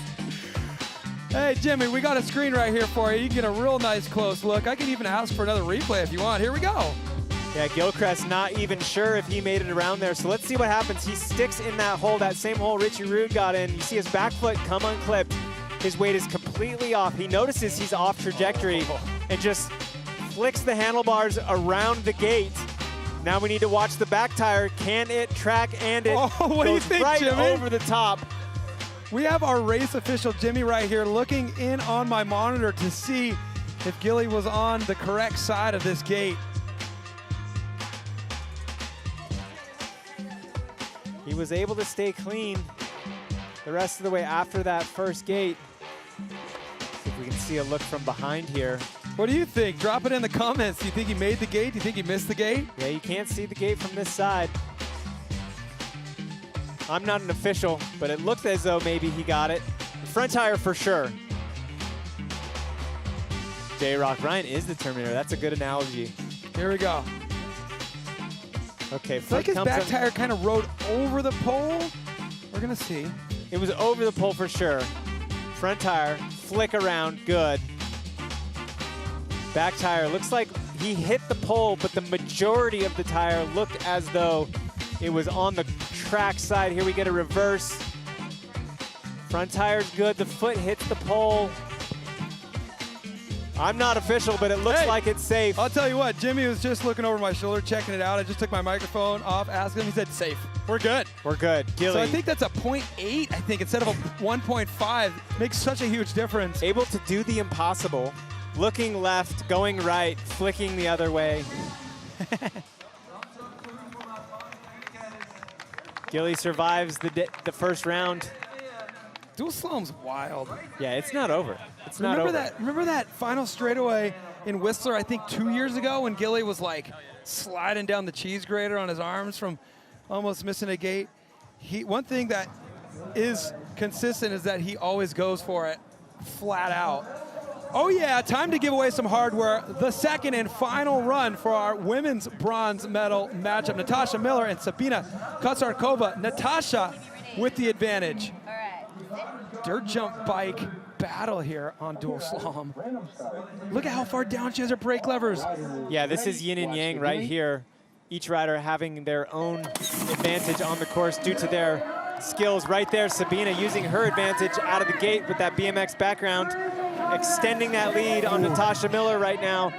Hey, Jimmy, we got a screen right here for you. You can get a real nice close look. I can even ask for another replay if you want. Here we go. Yeah, Gilchrist not even sure if he made it around there. So let's see what happens. He sticks in that hole, that same hole Richie Rude got in. You see his back foot come unclipped. His weight is completely off. He notices he's off trajectory and just flicks the handlebars around the gate. Now we need to watch the back tire. Can it track? And it what do you think, right Jimmy? over the top. We have our race official, Jimmy, right here looking in on my monitor to see if Gilly was on the correct side of this gate. He was able to stay clean the rest of the way after that first gate. See if we can see a look from behind here. What do you think? Drop it in the comments. Do you think he made the gate? Do you think he missed the gate? Yeah, you can't see the gate from this side. I'm not an official, but it looked as though maybe he got it. The front tire for sure. J-Rock, Ryan is the Terminator. That's a good analogy. Here we go. Okay, It's like his back tire kind of rode over the pole. We're going to see. It was over the pole for sure. Front tire, flick around, good. Back tire, looks like he hit the pole, but the majority of the tire looked as though it was on the track side. Here we get a reverse. Front tire's good, the foot hits the pole. I'm not official, but it looks like it's safe. I'll tell you what, Jimmy was just looking over my shoulder, checking it out. I just took my microphone off, asked him, he said, safe. We're good. We're good. Gilly. So I think that's a 0.8, I think, instead of a 1.5. Makes such a huge difference. Able to do the impossible. Looking left, going right, flicking the other way. Gilly survives the first round. Dual slalom's wild. Yeah, it's not over. It's not over. Remember that final straightaway in Whistler, I think 2 years ago, when Gilly was like sliding down the cheese grater on his arms from almost missing a gate? One thing that is consistent is that he always goes for it flat out. Oh yeah, time to give away some hardware. The second and final run for our women's bronze medal matchup. Natasha Miller and Sabina Kosarkova. Natasha with the advantage. Dirt jump bike battle here on dual slalom. Look at how far down she has her brake levers. Yeah, this is yin and yang right here. Each rider having their own advantage on the course due to their skills. Right there, Sabina using her advantage out of the gate with that BMX background, extending that lead on Natasha Miller right now.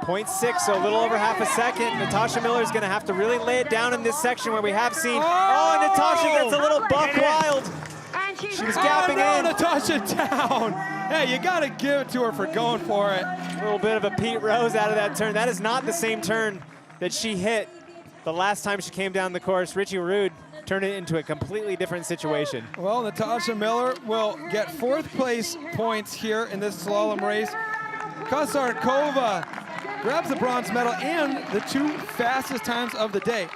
0.6, so a little over half a second. Natasha Miller is going to have to really lay it down in this section where we have seen, Natasha gets a little buck wild. She was gapping in. Natasha down. Hey, you got to give it to her for going for it. A little bit of a Pete Rose out of that turn. That is not the same turn that she hit the last time she came down the course. Richie Rude turned it into a completely different situation. Well, Natasha Miller will get fourth place points here in this slalom race. Kosarkova grabs the bronze medal and the 2 fastest times of the day.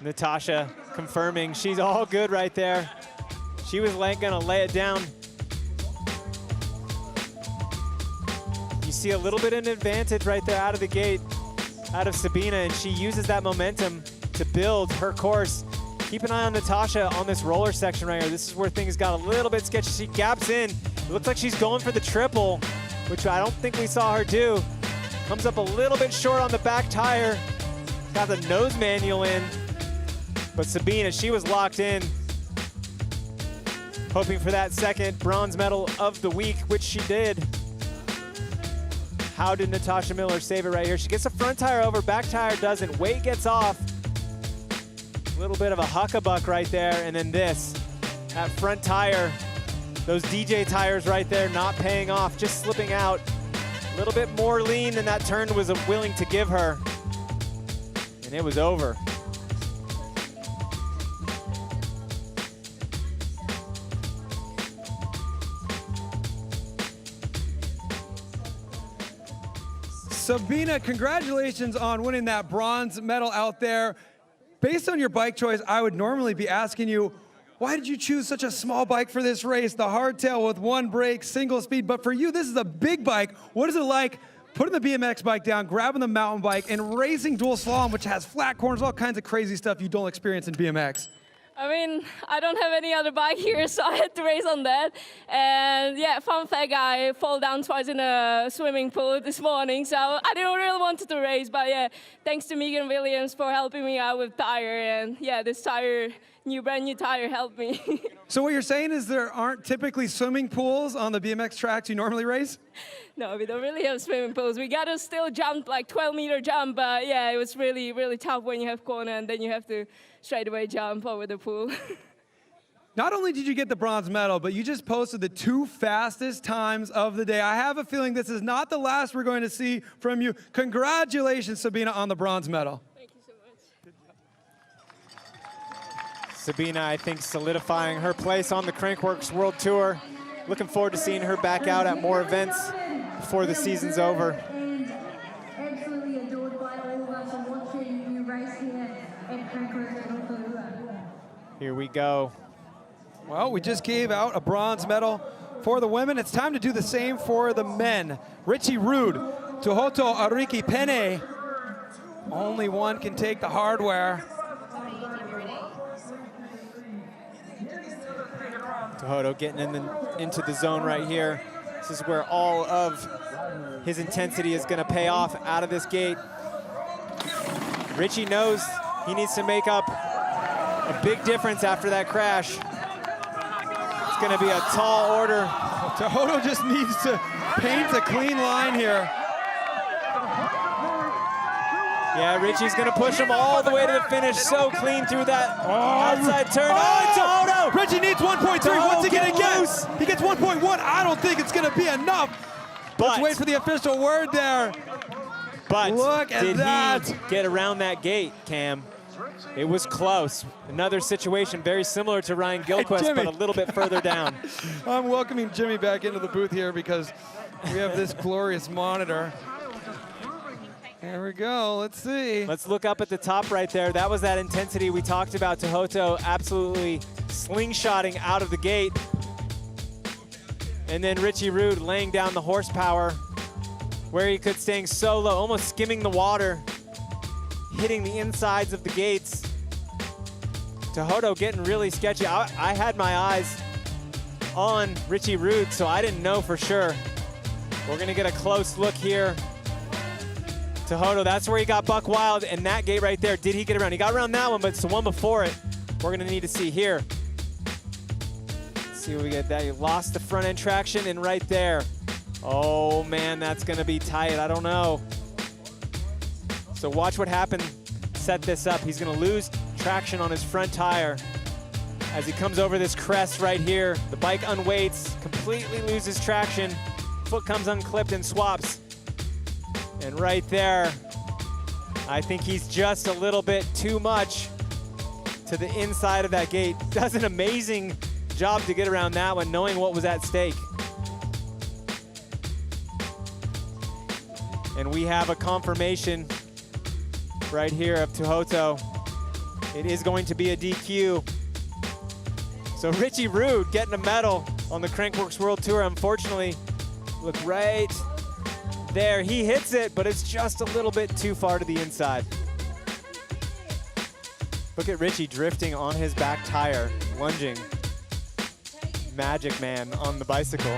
Natasha confirming she's all good right there. She was gonna lay it down. You see a little bit of an advantage right there out of the gate, out of Sabina, and she uses that momentum to build her course. Keep an eye on Natasha on this roller section right here. This is where things got a little bit sketchy. She gaps in. It looks like she's going for the triple, which I don't think we saw her do. Comes up a little bit short on the back tire. Got the nose manual in. But Sabina, she was locked in, hoping for that second bronze medal of the week, which she did. How did Natasha Miller save it right here? She gets the front tire over, back tire doesn't. Weight gets off. A little bit of a huckabuck right there, and then this. That front tire, those DJ tires right there not paying off, just slipping out. A little bit more lean than that turn was willing to give her. And it was over. Sabina, congratulations on winning that bronze medal out there. Based on your bike choice, I would normally be asking you, why did you choose such a small bike for this race? The hardtail with 1 brake, single speed, but for you, this is a big bike. What is it like putting the BMX bike down, grabbing the mountain bike, and racing dual slalom, which has flat corners, all kinds of crazy stuff you don't experience in BMX? I mean, I don't have any other bike here, so I had to race on that. And yeah, fun fact, I fall down twice in a swimming pool this morning, so I didn't really want to race. But yeah, thanks to Megan Williams for helping me out with tire. And yeah, this tire, brand new tire helped me. So what you're saying is there aren't typically swimming pools on the BMX tracks you normally race? No, we don't really have swimming pools. We got to still jump like 12-meter jump, but yeah, it was really, really tough when you have corner and then you have to straight away jump over the pool. Not only did you get the bronze medal, but you just posted the 2 fastest times of the day. I have a feeling this is not the last we're going to see from you. Congratulations, Sabina, on the bronze medal. Thank you so much. Sabina, I think, solidifying her place on the Crankworx World Tour. Looking forward to seeing her back out at more events before the season's over. Absolutely adored by all of us and watching you race here at Crankworx in Rotorua. Here we go. Well, we just gave out a bronze medal for the women. It's time to do the same for the men. Richie Rude to Aotearoa Pene. Only one can take the hardware. Tohoto getting into the zone right here. This is where all of his intensity is going to pay off out of this gate. Richie knows he needs to make up a big difference after that crash. It's going to be a tall order. Tohoto just needs to paint a clean line here. Yeah, Richie's going to push him all the way to the finish. So clean through that outside turn. Oh, Tohoto! Richie needs 1.3. What's he going to get? He gets 1.1. I don't think it's going to be enough. Let's wait for the official word there. But look at that. Did he get around that gate, Cam? It was close. Another situation very similar to Ryan Gilchrist, but a little bit further down. I'm welcoming Jimmy back into the booth here because we have this glorious monitor. There we go, let's see. Let's look up at the top right there. That was that intensity we talked about. Tohoto absolutely slingshotting out of the gate. And then Richie Rude laying down the horsepower where he could, staying so low, almost skimming the water, hitting the insides of the gates. Tohoto getting really sketchy. I had my eyes on Richie Rude, so I didn't know for sure. We're gonna get a close look here. Tohoto, that's where he got buck wild, and that gate right there, did he get around? He got around that one, but it's the one before it we're gonna need to see here. Let's see what we get there. He lost the front end traction, and right there. Oh man, that's gonna be tight, I don't know. So watch what happened, set this up. He's gonna lose traction on his front tire as he comes over this crest right here. The bike unweights, completely loses traction. Foot comes unclipped and swaps. And right there, I think he's just a little bit too much to the inside of that gate. Does an amazing job to get around that one, knowing what was at stake. And we have a confirmation right here of Tohoto. It is going to be a DQ. So Richie Rude getting a medal on the Crankworx World Tour. Unfortunately, look right there. He hits it, but it's just a little bit too far to the inside. Look at Richie drifting on his back tire, lunging. Magic Man on the bicycle.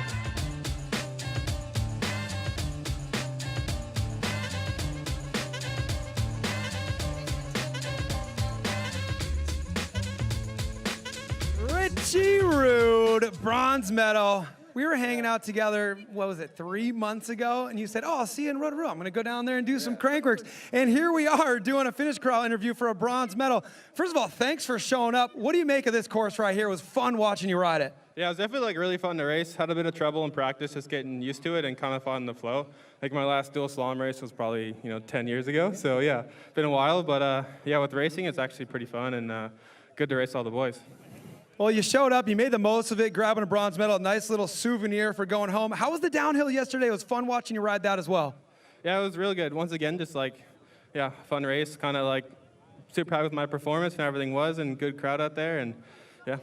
Richie Rude, bronze medal. We were hanging out together, what was it, 3 months ago? And you said, oh, I'll see you in Rotorua. I'm going to go down there and do some Crankworx. And here we are doing a finish crawl interview for a bronze medal. First of all, thanks for showing up. What do you make of this course right here? It was fun watching you ride it. Yeah, it was definitely like really fun to race. Had a bit of trouble in practice just getting used to it and kind of finding the flow. Like my last dual slalom race was probably 10 years ago. So yeah, been a while, but yeah, with racing, it's actually pretty fun and good to race all the boys. Well, you showed up, you made the most of it, grabbing a bronze medal, a nice little souvenir for going home. How was the downhill yesterday? It was fun watching you ride that as well. Yeah, it was really good. Once again, just fun race, kind of like super happy with my performance and everything was, and good crowd out there, and yeah.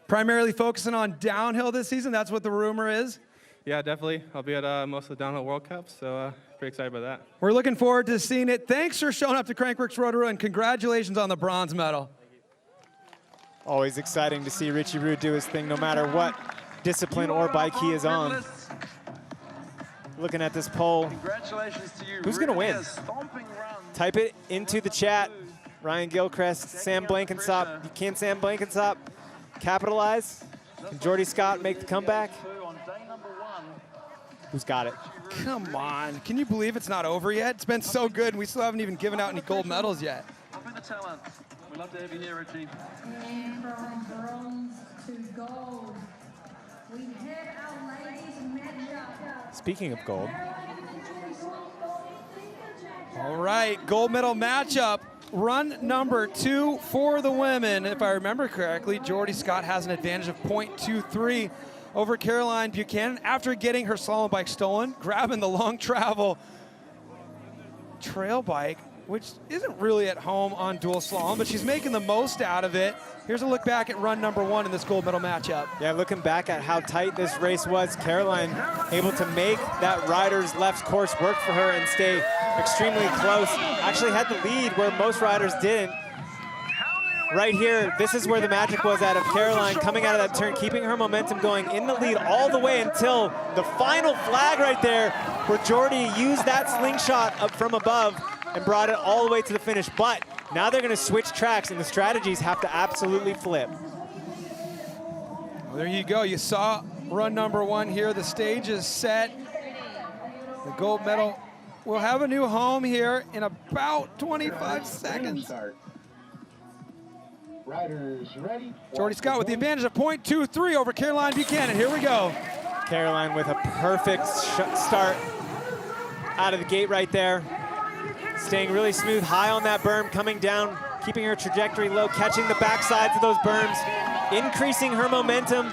Primarily focusing on downhill this season, that's what the rumor is? Yeah, definitely. I'll be at most of the downhill World Cups, so pretty excited about that. We're looking forward to seeing it. Thanks for showing up to Crankworx Rotorua, and congratulations on the bronze medal. Always exciting to see Richie Rude do his thing no matter what discipline or bike he is on. Looking at this poll, who's going to win? Type it into the chat. Ryan Gilchrist, Sam Blankensop. Can Sam Blankensop capitalize? Can Jordy Scott make the comeback? Who's got it? Come on. Can you believe it's not over yet? It's been so good, and we still haven't even given out any gold medals yet. We'd love to have you here, Richie. And from bronze to gold, we have our ladies matchup. Speaking of gold. All right, gold medal matchup. Run number 2 for the women. If I remember correctly, Jordy Scott has an advantage of 0.23 over Caroline Buchanan after getting her slalom bike stolen, grabbing the long travel trail bike. which isn't really at home on dual slalom, but she's making the most out of it. Here's a look back at run number 1 in this gold medal matchup. Yeah, looking back at how tight this race was, Caroline able to make that rider's left course work for her and stay extremely close. Actually had the lead where most riders didn't. Right here, this is where the magic was out of Caroline coming out of that turn, keeping her momentum going in the lead all the way until the final flag right there, where Jordy used that slingshot up from above and brought it all the way to the finish. But now they're gonna switch tracks and the strategies have to absolutely flip. Well, there you go. You saw run number 1 here. The stage is set. The gold medal will have a new home here in about 25 seconds. Riders ready. Jordy Scott with the advantage of .23 over Caroline Buchanan. Here we go. Caroline with a perfect start out of the gate right there. Staying really smooth, high on that berm, coming down, keeping her trajectory low, catching the backsides of those berms, increasing her momentum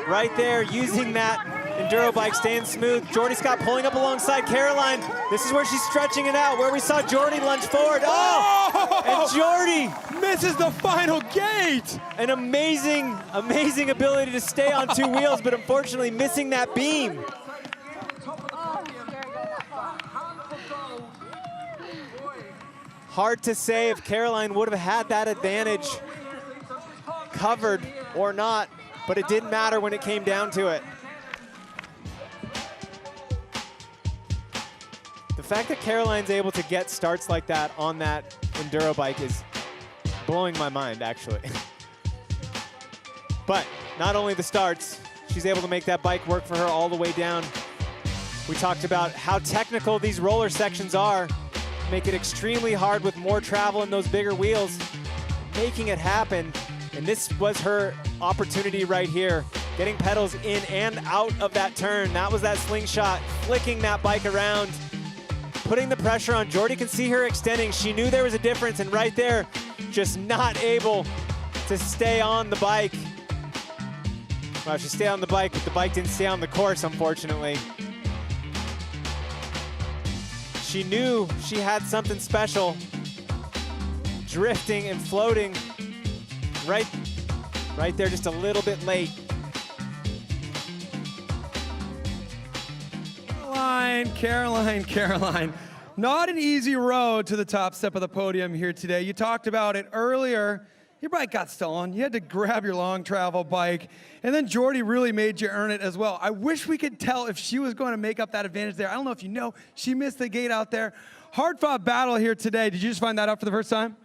right there, using that enduro bike, staying smooth. Jordy Scott pulling up alongside Caroline. This is where she's stretching it out, where we saw Jordy lunge forward. Oh! And Jordy misses the final gate. An amazing, amazing ability to stay on 2 wheels, but unfortunately missing that beam. Hard to say if Caroline would have had that advantage covered or not, but it didn't matter when it came down to it. The fact that Caroline's able to get starts like that on that enduro bike is blowing my mind, actually. But not only the starts, she's able to make that bike work for her all the way down. We talked about how technical these roller sections are, make it extremely hard with more travel in those bigger wheels, making it happen. And this was her opportunity right here, getting pedals in and out of that turn. That was that slingshot, flicking that bike around, putting the pressure on. Jordy can see her extending. She knew there was a difference, and right there, just not able to stay on the bike. Well, she stayed on the bike, but the bike didn't stay on the course, unfortunately. She knew she had something special, drifting and floating right there, just a little bit late. Caroline. Not an easy road to the top step of the podium here today. You talked about it earlier. Your bike got stolen. You had to grab your long travel bike. And then Jordy really made you earn it as well. I wish we could tell if she was going to make up that advantage there. I don't know if you know, she missed the gate out there. Hard-fought battle here today. Did you just find that out for the first time?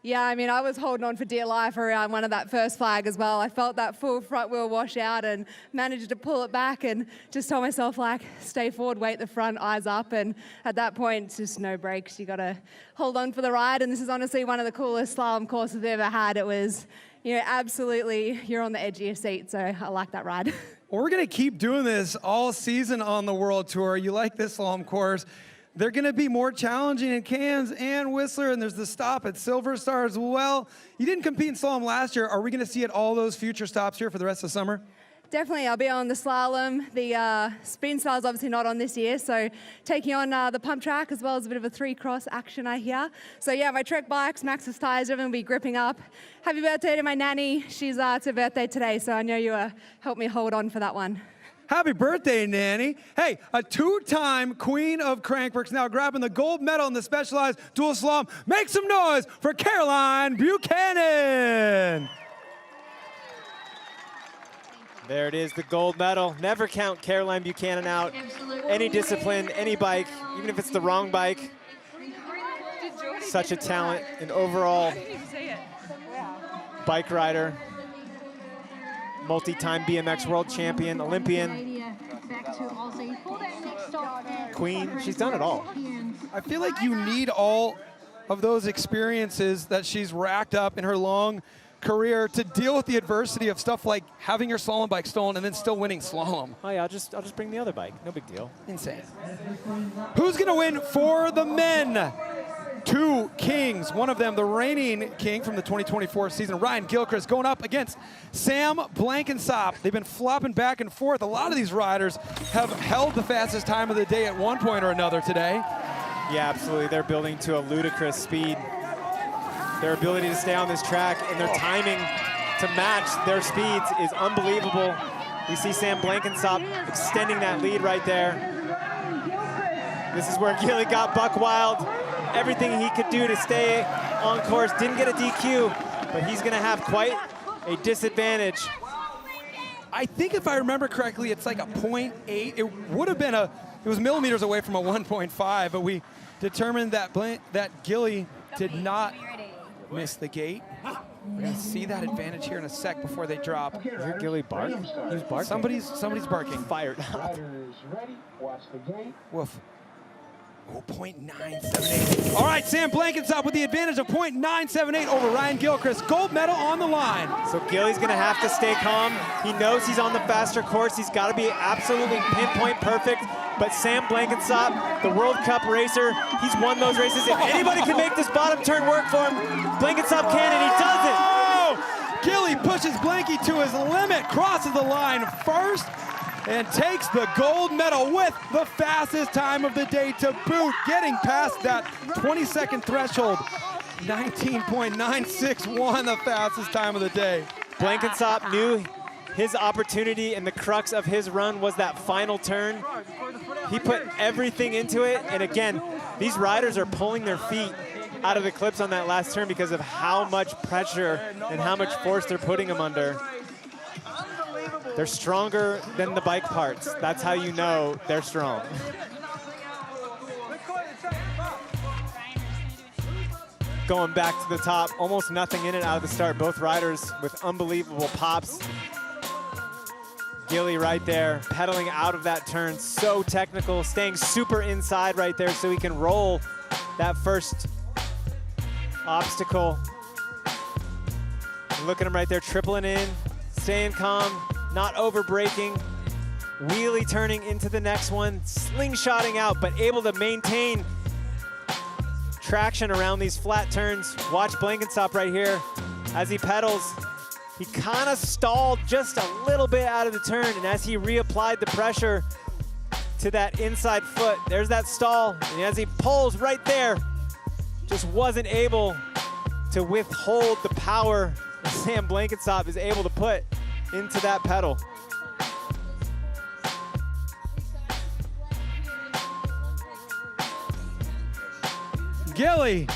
Yeah, I mean, I was holding on for dear life around one of that first flag as well. I felt that full front wheel wash out and managed to pull it back and just told myself, like, stay forward, weight the front, eyes up. And at that point, it's just no brakes. You got to hold on for the ride. And this is honestly one of the coolest slalom courses I've ever had. It was, you know, absolutely, you're on the edge of your seat. So I like that ride. Well, we're going to keep doing this all season on the World Tour. You like this slalom course. They're going to be more challenging in Cairns and Whistler, and there's the stop at Silver Star as well. You didn't compete in slalom last year. Are we going to see at all those future stops here for the rest of the summer? Definitely, I'll be on the slalom. The spin style is obviously not on this year, so taking on the pump track as well as a bit of a 3-cross action, I hear. So yeah, my Trek bikes, Max's tires, everyone will be gripping up. Happy birthday to my nanny. It's her birthday today, so I know you helped me hold on for that one. Happy birthday, Nanny. Hey, a 2-time queen of Crankworx now grabbing the gold medal in the specialized dual slalom. Make some noise for Caroline Buchanan. There it is, the gold medal. Never count Caroline Buchanan out. Any discipline, any bike, even if it's the wrong bike. Such a talent, an overall bike rider. Multi-time BMX world champion, Olympian, queen. She's done it all. I feel like you need all of those experiences that she's racked up in her long career to deal with the adversity of stuff like having your slalom bike stolen and then still winning slalom. Oh yeah, I'll just bring the other bike. No big deal. Insane. Who's gonna win for the men? 2 kings, one of them the reigning king from the 2024 season, Ryan Gilchrist, going up against Sam Blankensop. They've been flopping back and forth. A lot of these riders have held the fastest time of the day at one point or another today. Yeah, absolutely. They're building to a ludicrous speed. Their ability to stay on this track and their timing to match their speeds is unbelievable. We see Sam Blankensop extending that lead right there. This is where Gilly got buck wild. Everything he could do to stay on course. Didn't get a DQ, but he's gonna have quite a disadvantage. I think if I remember correctly, it's like a 0.8. It would have been it was millimeters away from a 1.5, but we determined that that Gilly did not miss the gate. We're gonna see that advantage here in a sec before they drop. Is it Gilly bark? He's barking. Somebody's barking. Fired up. Woof. Oh, 0.978. All right, Sam Blankensop with the advantage of 0.978 over Ryan Gilchrist. Gold medal on the line. So Gilly's gonna have to stay calm. He knows he's on the faster course. He's gotta be absolutely pinpoint perfect. But Sam Blankensop, the World Cup racer, he's won those races. If anybody can make this bottom turn work for him, Blankensop can, and he doesn't. Oh! Gilly pushes Blanky to his limit, crosses the line first, and takes the gold medal with the fastest time of the day to boot, getting past that 20-second threshold. 19.961, the fastest time of the day. Blankensop knew his opportunity and the crux of his run was that final turn. He put everything into it, and again, these riders are pulling their feet out of the clips on that last turn because of how much pressure and how much force they're putting them under. They're stronger than the bike parts. That's how you know they're strong. Going back to the top, almost nothing in it out of the start. Both riders with unbelievable pops. Gilly right there, pedaling out of that turn, so technical, staying super inside right there so he can roll that first obstacle. Look at him right there, tripling in, staying calm, not over braking, wheelie turning into the next one, slingshotting out, but able to maintain traction around these flat turns. Watch Blankensop right here as he pedals. He kind of stalled just a little bit out of the turn, and as he reapplied the pressure to that inside foot, there's that stall, and as he pulls right there, just wasn't able to withhold the power that Sam Blankensop is able to put into that pedal. Gilly,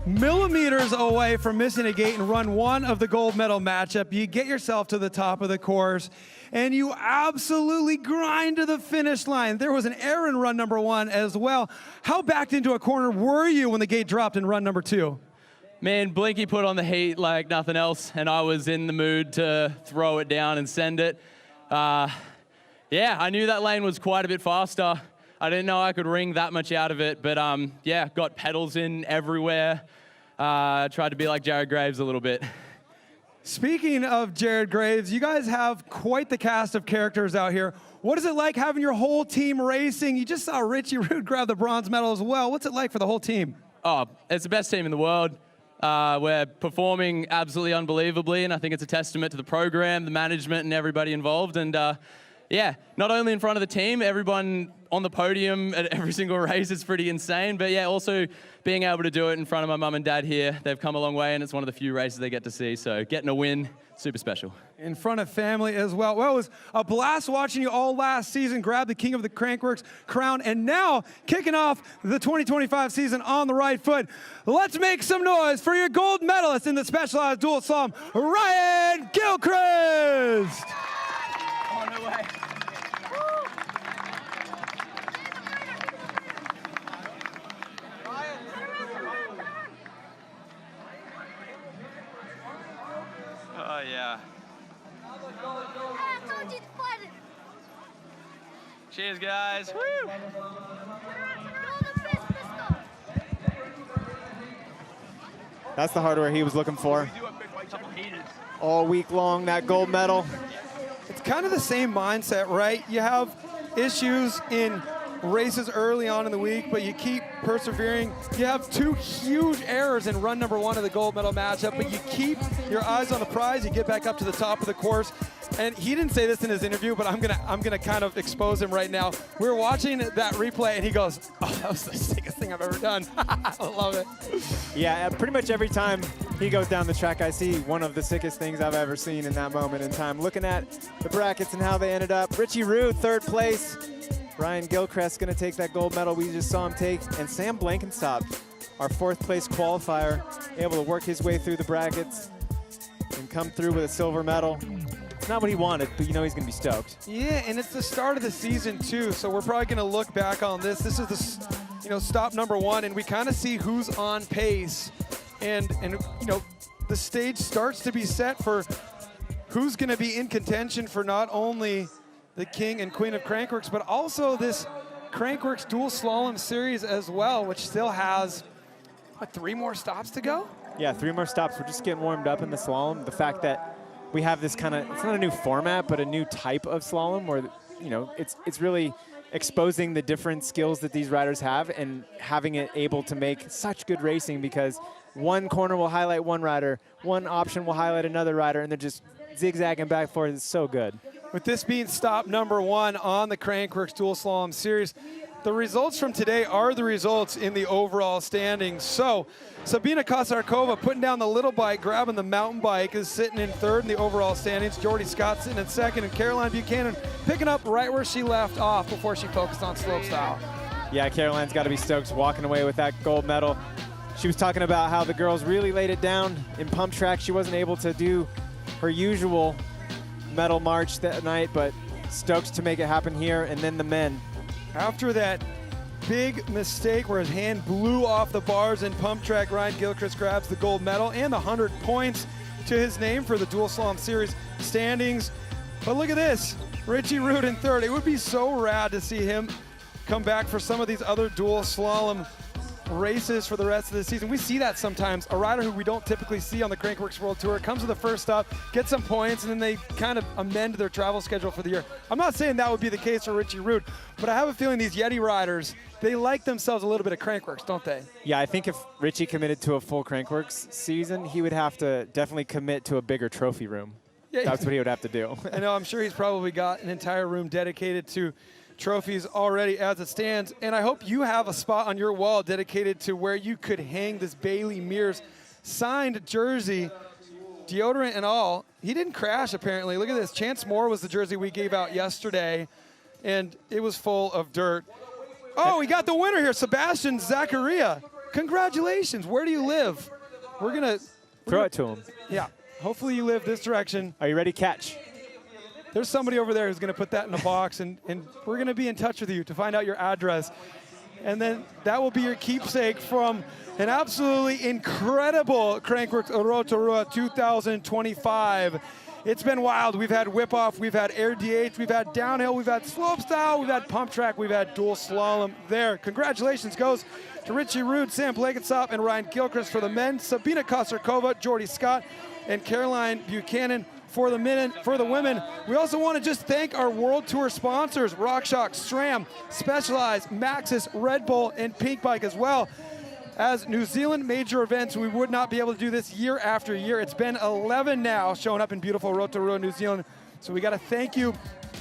millimeters away from missing a gate and run one of the gold medal matchup. You get yourself to the top of the course, and you absolutely grind to the finish line. There was an error in run number one as well. How backed into a corner were you when the gate dropped in run number two? Man, Blinky put on the heat like nothing else, and I was in the mood to throw it down and send it. Yeah, I knew that lane was quite a bit faster. I didn't know I could wring that much out of it, but yeah, got pedals in everywhere. Tried to be like Jared Graves a little bit. Speaking of Jared Graves, you guys have quite the cast of characters out here. What is it like having your whole team racing? You just saw Richie Rude grab the bronze medal as well. What's it like for the whole team? Oh, it's the best team in the world. We're performing absolutely unbelievably, and I think it's a testament to the program, the management, and everybody involved. And yeah, not only in front of the team, everyone on the podium at every single race is pretty insane, but yeah, also being able to do it in front of my mum and dad here. They've come a long way, and it's one of the few races they get to see, so getting a win, super special. In front of family as well. Well, it was a blast watching you all last season grab the King of the Crankworx crown, and now kicking off the 2025 season on the right foot. Let's make some noise for your gold medalist in the Specialized Dual Slalom, Ryan Gilchrist! Oh, no way. Oh, yeah. Cheers, guys. Woo! That's the hardware he was looking for. All week long, that gold medal. It's kind of the same mindset, right? You have issues in races early on in the week, but you keep persevering. You have 2 huge errors in run number 1 of the gold medal matchup, but you keep your eyes on the prize. You get back up to the top of the course. And he didn't say this in his interview, but I'm gonna kind of expose him right now. We were watching that replay, and he goes, "Oh, that was the sickest thing I've ever done." I love it. Yeah, pretty much every time he goes down the track, I see one of the sickest things I've ever seen in that moment in time. Looking at the brackets and how they ended up. Richie Rude, 3rd place. Ryan Gilchrist gonna take that gold medal we just saw him take. And Sam Blankenstop, our 4th place qualifier, able to work his way through the brackets and come through with a silver medal. It's not what he wanted, but you know he's going to be stoked. Yeah, and it's the start of the season too, so we're probably going to look back on this. This is the stop number 1, and we kind of see who's on pace, and the stage starts to be set for who's going to be in contention for not only the king and queen of Crankworx, but also this Crankworx dual slalom series as well, which still has, what, 3 more stops to go? Yeah, 3 more stops. We're just getting warmed up in the slalom. The fact that we have this kind of, it's not a new format, but a new type of slalom where, it's really exposing the different skills that these riders have and having it able to make such good racing, because one corner will highlight one rider, one option will highlight another rider, and they're just zigzagging back and forth. It's so good. With this being stop number 1 on the Crankworx dual slalom series, the results from today are the results in the overall standings. So Sabina Kosarkova putting down the little bike, grabbing the mountain bike, is sitting in 3rd in the overall standings. Jordy Scott sitting in 2nd, and Caroline Buchanan picking up right where she left off before she focused on slopestyle. Yeah, Caroline's got to be stoked walking away with that gold medal. She was talking about how the girls really laid it down in pump track. She wasn't able to do her usual medal march that night, but stoked to make it happen here. And then the men. After that big mistake where his hand blew off the bars in pump track, Ryan Gilchrist grabs the gold medal and the 100 points to his name for the dual slalom series standings. But look at this, Richie Rude in 3rd. It would be so rad to see him come back for some of these other dual slalom races for the rest of the season. We see that sometimes. A rider who we don't typically see on the Crankworx World Tour comes to the first stop, gets some points, and then they kind of amend their travel schedule for the year. I'm not saying that would be the case for Richie Rude, but I have a feeling these Yeti riders, they like themselves a little bit of Crankworx, don't they? Yeah, I think if Richie committed to a full Crankworx season, he would have to definitely commit to a bigger trophy room. Yeah, that's what he would have to do. I know, I'm sure he's probably got an entire room dedicated to trophies already as it stands, and I hope you have a spot on your wall dedicated to where you could hang this Bailey Mears signed jersey, deodorant and all. He didn't crash, apparently. Look at this. Chance Moore was the jersey we gave out yesterday, and it was full of dirt. Oh, we got the winner here, Sebastian Zachariah. Congratulations. Where do you live? We're gonna throw it to him. Yeah, hopefully you live this direction. Are you ready, catch? There's somebody over there who's going to put that in a box, and we're going to be in touch with you to find out your address. And then that will be your keepsake from an absolutely incredible Crankworx Rotorua 2025. It's been wild. We've had whip-off, we've had air DH, we've had downhill, we've had slopestyle, we've had pump track, we've had dual slalom there. Congratulations goes to Richie Rude, Sam Blankenstop, and Ryan Gilchrist for the men, Sabina Kosarkova, Jordy Scott, and Caroline Buchanan for the men. For the women, we also want to just thank our World Tour sponsors, RockShox, SRAM, Specialized, Maxxis, Red Bull, and Pink Bike as well. As New Zealand major events, we would not be able to do this year after year. It's been 11 now showing up in beautiful Rotorua, New Zealand. So we got to thank you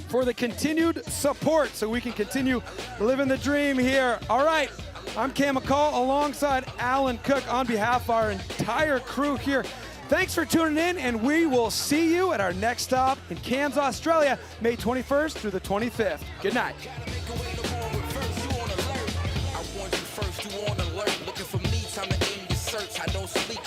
for the continued support so we can continue living the dream here. All right, I'm Cam McCall alongside Alan Cook on behalf of our entire crew here. Thanks for tuning in, and we will see you at our next stop in Cairns, Australia, May 21st through the 25th. Good night. Looking for me, time to aim your search. I don't sleep.